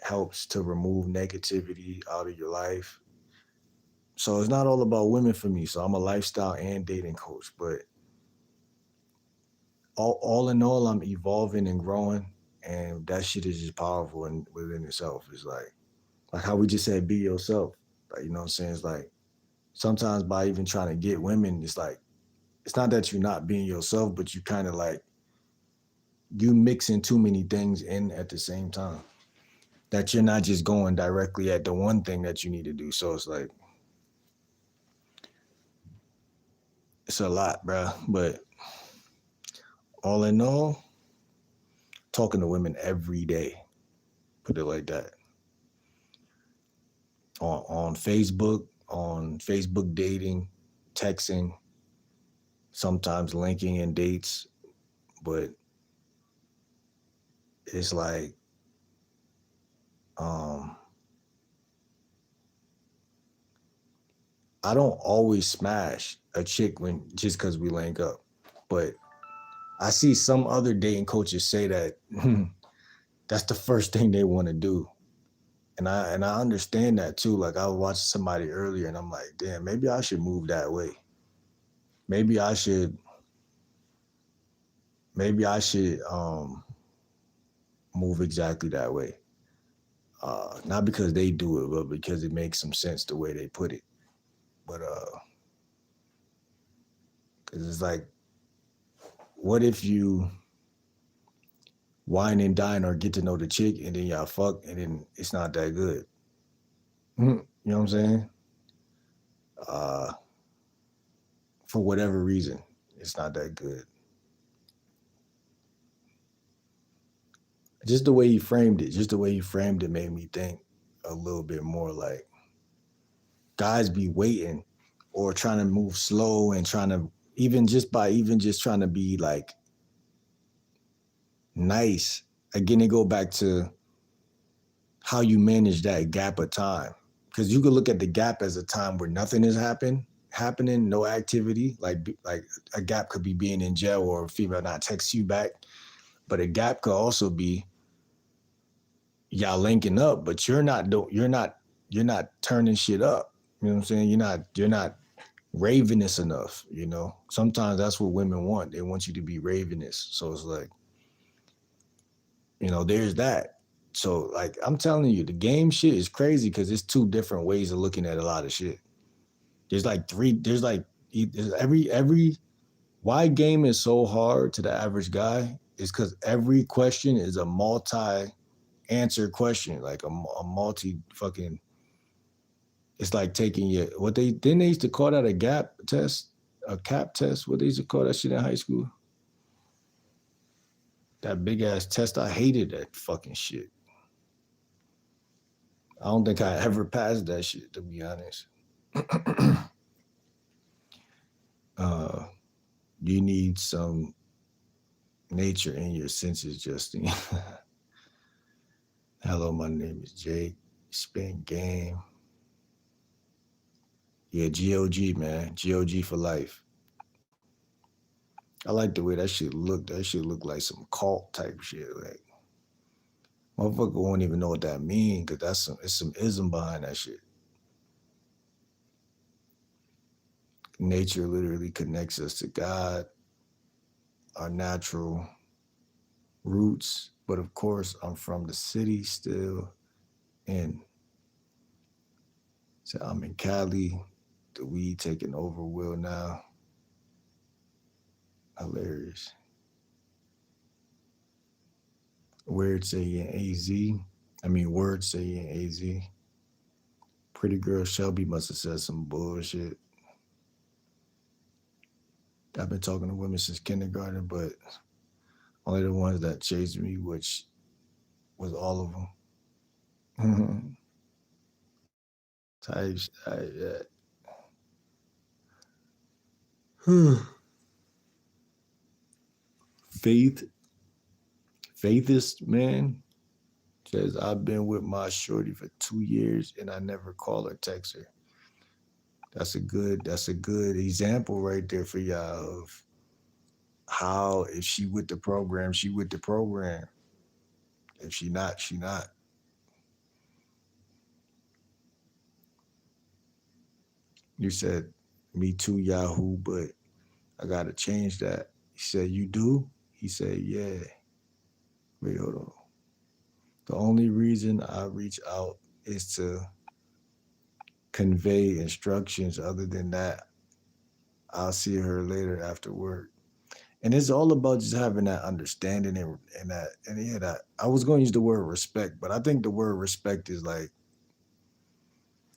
helps to remove negativity out of your life. So it's not all about women for me. So I'm a lifestyle and dating coach, but all in all, I'm evolving and growing, and that shit is just powerful and within itself. It's like how we just said, be yourself. Like, you know what I'm saying? It's like sometimes by even trying to get women, it's like it's not that you're not being yourself, but you kind of like you mixing too many things in at the same time. That you're not just going directly at the one thing that you need to do. So it's like it's a lot, bro. But all in all, talking to women every day. Put it like that. On Facebook dating, texting, sometimes linking in dates, but it's like I don't always smash a chick when just because we link up, but I see some other dating coaches say that that's the first thing they want to do. And I understand that too. Like I was watching somebody earlier and I'm like, damn, maybe I should move that way. Maybe I should move exactly that way. Not because they do it, but because it makes some sense the way they put it. But because it's like, what if you wine and dine or get to know the chick and then y'all fuck and then it's not that good? You know what I'm saying? For whatever reason, it's not that good. Just the way he framed it made me think a little bit more like guys be waiting or trying to move slow and trying to even just trying to be like nice. Again, they go back to how you manage that gap of time. Because you could look at the gap as a time where nothing is happening, no activity. Like a gap could be being in jail or a female not text you back. But a gap could also be y'all linking up, but you're not turning shit up. You know what I'm saying? You're not ravenous enough, you know. Sometimes that's what women want. They want you to be ravenous. So it's like, you know, there's that. So like I'm telling you, the game shit is crazy because it's two different ways of looking at a lot of shit. There's like every why game is so hard to the average guy is because every question is a multi-answer question, like a multi fucking. It's like taking your what they used to call that a gap test, a cap test. What they used to call that shit in high school? That big ass test. I hated that fucking shit. I don't think I ever passed that shit, to be honest. uh, you need some nature in your senses, Justine. Hello, my name is Jake. Spin game. Yeah, GOG, man. GOG for life. I like the way that shit looked. That shit looked like some cult type shit. Like, motherfucker won't even know what that means because it's some ism behind that shit. Nature literally connects us to God, our natural roots. But of course, I'm from the city still. And so I'm in Cali. The weed taking over Will now. Hilarious. Weird saying AZ. I mean, word saying AZ. Pretty girl Shelby must have said some bullshit. I've been talking to women since kindergarten, but only the ones that chased me, which was all of them. Type shit. Faith, Faithist man says I've been with my shorty for 2 years and I never call or text her. That's a good example right there for y'all of how if she with the program, she with the program. If she not, she not. You said me too, Yahoo, but I gotta change that. He said, you do? He said, yeah. Wait, hold on. The only reason I reach out is to convey instructions. Other than that, I'll see her later after work. And it's all about just having that understanding and that and yeah, that I was going to use the word respect, but I think the word respect is like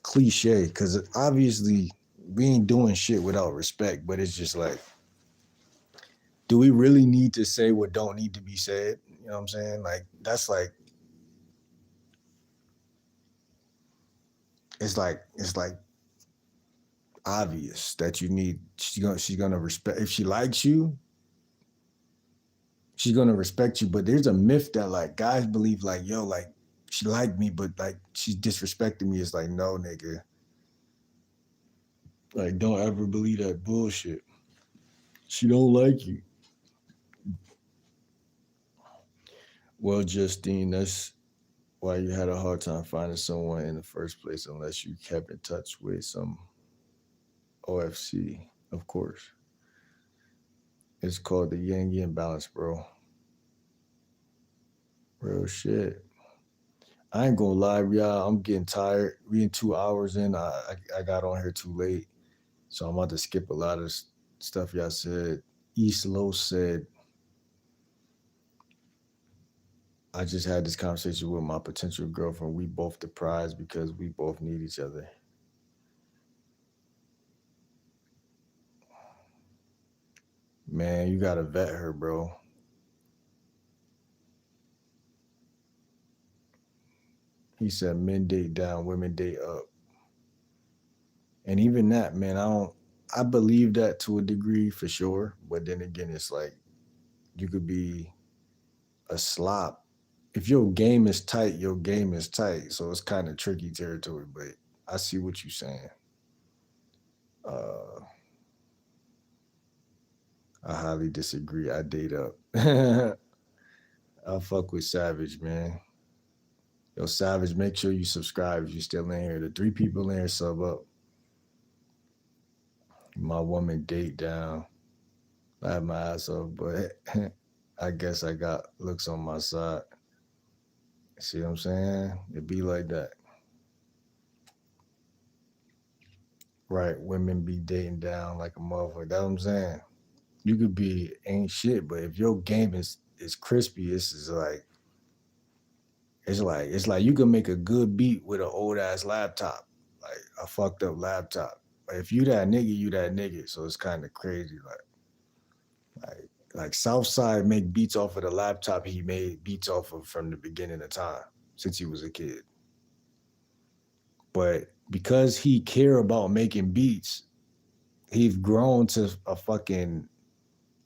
cliche because obviously we ain't doing shit without respect, but it's just like, do we really need to say what don't need to be said? You know what I'm saying? Like that's like it's like obvious that you need she's gonna respect if she likes you, she's gonna respect you. But there's a myth that like guys believe like, yo, like she liked me, but like she's disrespecting me. It's like, no, nigga. Like, don't ever believe that bullshit. She don't like you. Well, Justine, that's why you had a hard time finding someone in the first place unless you kept in touch with some OFC, of course. It's called the yin yin balance, bro. Real shit. I ain't gonna lie, y'all. I'm getting tired. We in 2 hours in. I got on here too late, so I'm about to skip a lot of stuff y'all said. East Low said, I just had this conversation with my potential girlfriend. We both deprived because we both need each other. Man, you gotta vet her, bro. He said men date down, women date up. And even that, man, I believe that to a degree for sure. But then again, it's like you could be a slop. If your game is tight, your game is tight. So it's kind of tricky territory, but I see what you're saying. Uh, I highly disagree. I date up. I fuck with Savage, man. Yo, Savage, make sure you subscribe if you're still in here. The 3 people in here sub up. My woman date down. I had my ass off, but I guess I got looks on my side. See what I'm saying? It be like that. Right. Women be dating down like a motherfucker. That's what I'm saying. You could be ain't shit, but if your game is crispy, it's like you can make a good beat with an old ass laptop, like a fucked up laptop. But if you that nigga, you that nigga. So it's kind of crazy. Like Southside make beats off of the laptop he made beats off of from the beginning of time since he was a kid. But because he care about making beats, he's grown to a fucking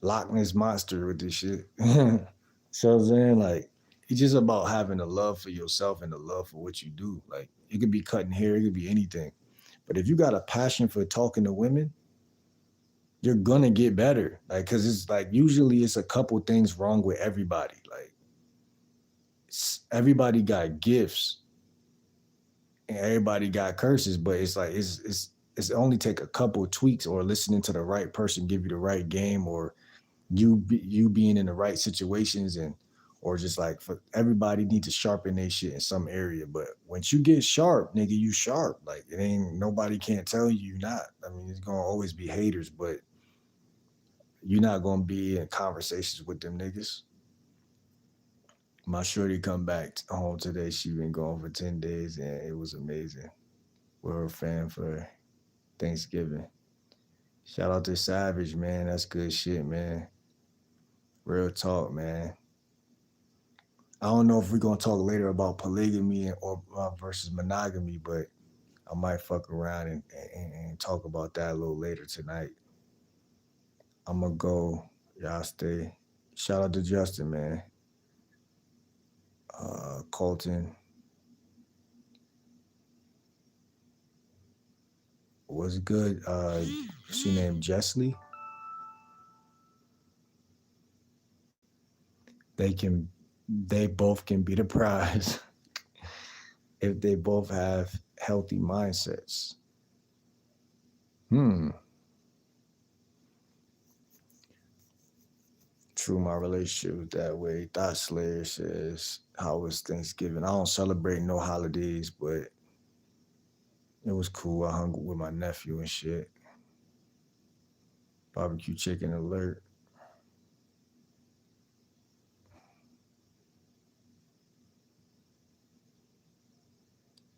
Loch Ness monster with this shit. So I'm saying, like, it's just about having a love for yourself and a love for what you do. Like, it could be cutting hair, it could be anything. But if you got a passion for talking to women, you're gonna get better. Like, cause it's like usually it's a couple things wrong with everybody. Like, everybody got gifts and everybody got curses, but it's like it's only take a couple tweaks or listening to the right person give you the right game, or you being in the right situations, and or just like for everybody need to sharpen their shit in some area. But once you get sharp, nigga, you sharp. Like, it ain't nobody can't tell you not. I mean, it's gonna always be haters, but you're not gonna be in conversations with them niggas. My shorty come back home today. She been gone for 10 days and it was amazing. We're a fan for Thanksgiving. Shout out to Savage, man. That's good shit, man. Real talk, man. I don't know if we're gonna talk later about polygamy or versus monogamy, but I might fuck around and talk about that a little later tonight. I'm gonna go. Y'all stay. Shout out to Justin, man. Colton. Was good. She named Jessley. They both can be the prize if they both have healthy mindsets. Hmm. True, my relationship was that way. Thought Slayer says, how was Thanksgiving? I don't celebrate no holidays, but it was cool. I hung with my nephew and shit. Barbecue chicken alert.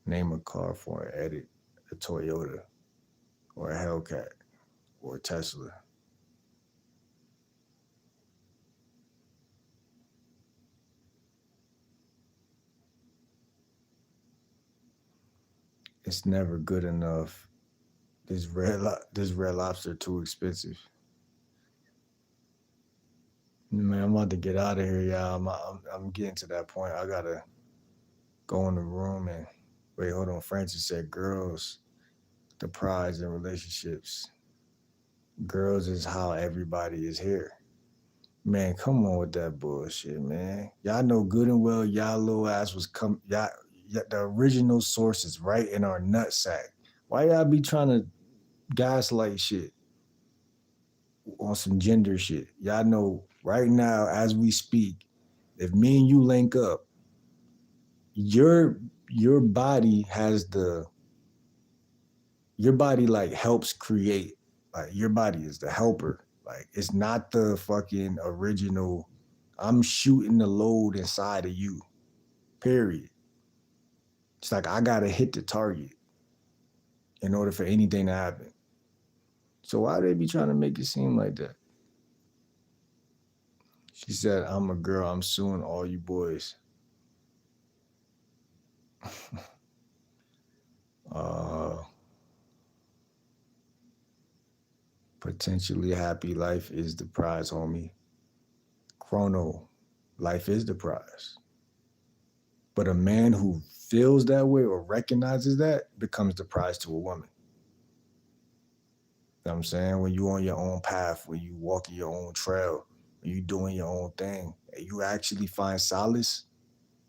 Name a car for an edit. A Toyota or a Hellcat or a Tesla. It's never good enough. This red lobster too expensive. Man, I'm about to get out of here, y'all. I'm getting to that point. I gotta go in the room and wait. Hold on. Francis said, "Girls, the prize in relationships. Girls is how everybody is here." Man, come on with that bullshit, man. Y'all know good and well y'all little ass was y'all the original source is right in our nutsack. Why y'all be trying to gaslight shit on some gender shit? Y'all know right now as we speak, if me and you link up, your your body has the your body like helps create. Like, your body is the helper. Like, it's not the fucking original. I'm shooting the load inside of you. Period. It's like I gotta hit the target in order for anything to happen. So why they be trying to make it seem like that? She said, "I'm a girl. I'm suing all you boys." uh, Potentially happy life is the prize, homie. Chrono, life is the prize. But a man who feels that way or recognizes that becomes the prize to a woman. You know what I'm saying? When you on your own path, when you walking your own trail, when you doing your own thing, and you actually find solace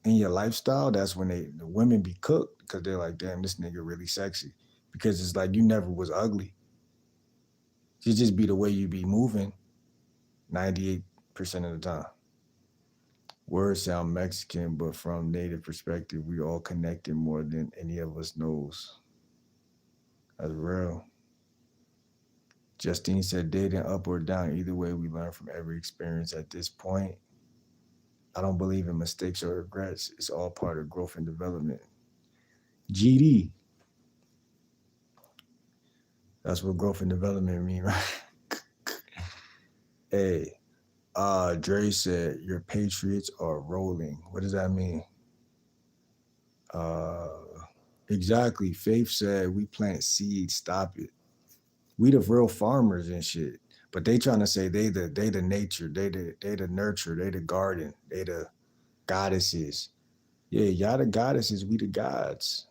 in your lifestyle, that's when the women be cooked because they're like, damn, this nigga really sexy. Because it's like you never was ugly. It just be the way you be moving 98% of the time. Words sound Mexican, but from native perspective, we all connected more than any of us knows. That's real. Justine said dating up or down, either way, we learn from every experience at this point. I don't believe in mistakes or regrets. It's all part of growth and development. GD. That's what growth and development mean, right? Hey, Dre said your Patriots are rolling. What does that mean? Uh, exactly. Faith said we plant seeds. Stop it. We the real farmers and shit. But they trying to say they the nature, they the nurture, they the garden, they the goddesses. Yeah, y'all the goddesses, we the gods.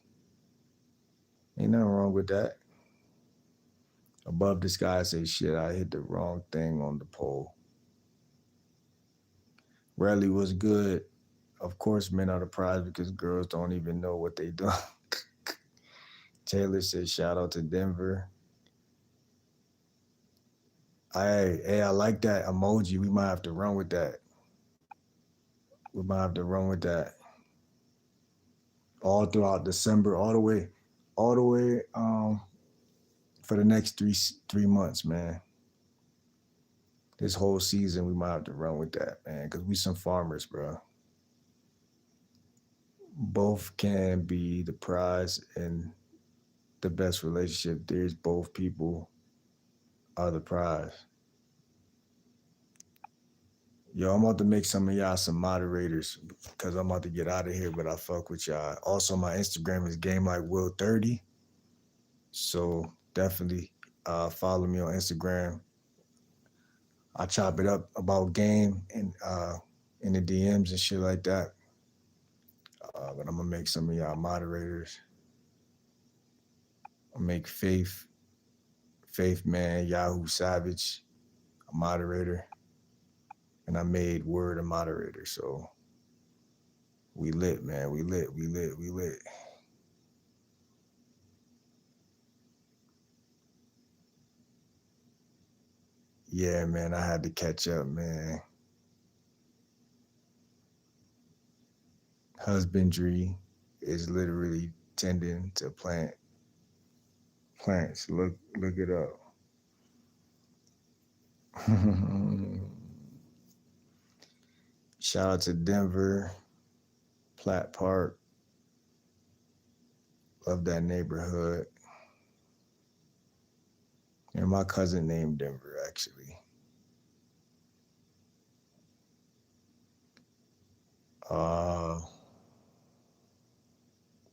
Ain't nothing wrong with that. Above the sky say shit, I hit the wrong thing on the pole. Rally was good. Of course, men are the prize because girls don't even know what they do. Taylor said, shout out to Denver. I like that emoji. We might have to run with that. We might have to run with that. All throughout December, all the way for the next 3 months, man. This whole season, we might have to run with that, man, because we some farmers, bro. Both can be the prize and the best relationship. There's both people are the prize. Yo, I'm about to make some of y'all some moderators because I'm about to get out of here, but I fuck with y'all. Also, my Instagram is GameLikeWill30. So definitely follow me on Instagram. I chop it up about game and in the DMs and shit like that. But I'm gonna make some of y'all moderators. I'll make Faith Man, Yahoo Savage, a moderator. And I made Word a moderator. So we lit, man. We lit. Yeah, man, I had to catch up, man. Husbandry is literally tending to plants. Look it up. Shout out to Denver, Platt Park. Love that neighborhood. And my cousin named Denver, actually.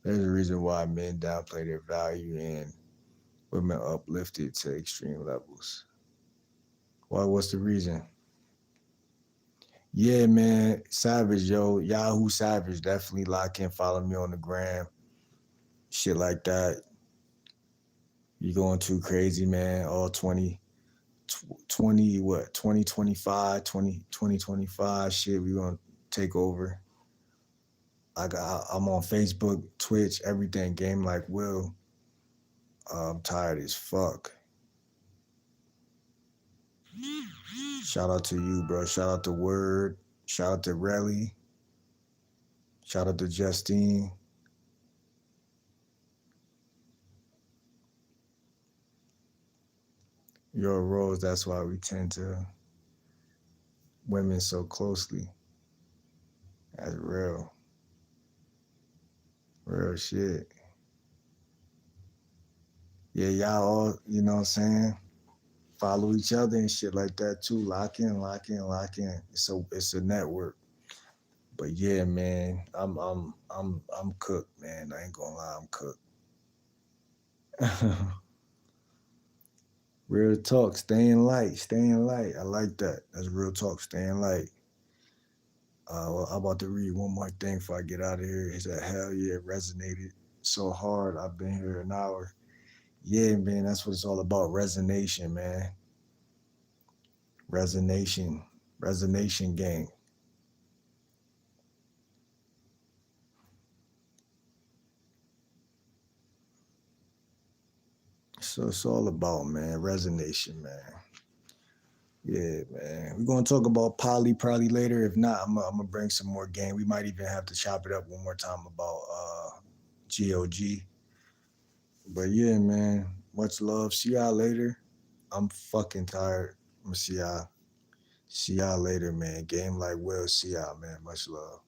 There's a reason why men downplay their value and women uplifted to extreme levels. Well, what's the reason? Yeah, man. Savage, yo. Yahoo Savage. Definitely lock in. Follow me on the gram. Shit like that. You going too crazy, man. All 2025, 2025 shit. We gonna take over. I'm on Facebook, Twitch, everything. Game Like Will. I'm tired as fuck. Shout out to you, bro. Shout out to Word. Shout out to Relly. Shout out to Justine. Your roles, that's why we tend to women so closely. That's real. Real shit. Yeah, y'all all, you know what I'm saying? Follow each other and shit like that too. Lock in. It's a network. But yeah, man, I'm cooked, man. I ain't gonna lie, I'm cooked. Real talk, staying light. I like that. That's real talk, staying light. Well, I'm about to read one more thing before I get out of here. He said, hell yeah, it resonated so hard. I've been here an hour. Yeah, man, that's what it's all about. Resonation, man. Resonation gang. So it's all about, man, resonation, man. Yeah, man. We're gonna talk about Poly probably later. If not, I'm gonna bring some more game. We might even have to chop it up one more time about GOG. But yeah, man. Much love. See y'all later. I'm fucking tired. I'm gonna see y'all. See y'all later, man. Game like Will. See y'all, man. Much love.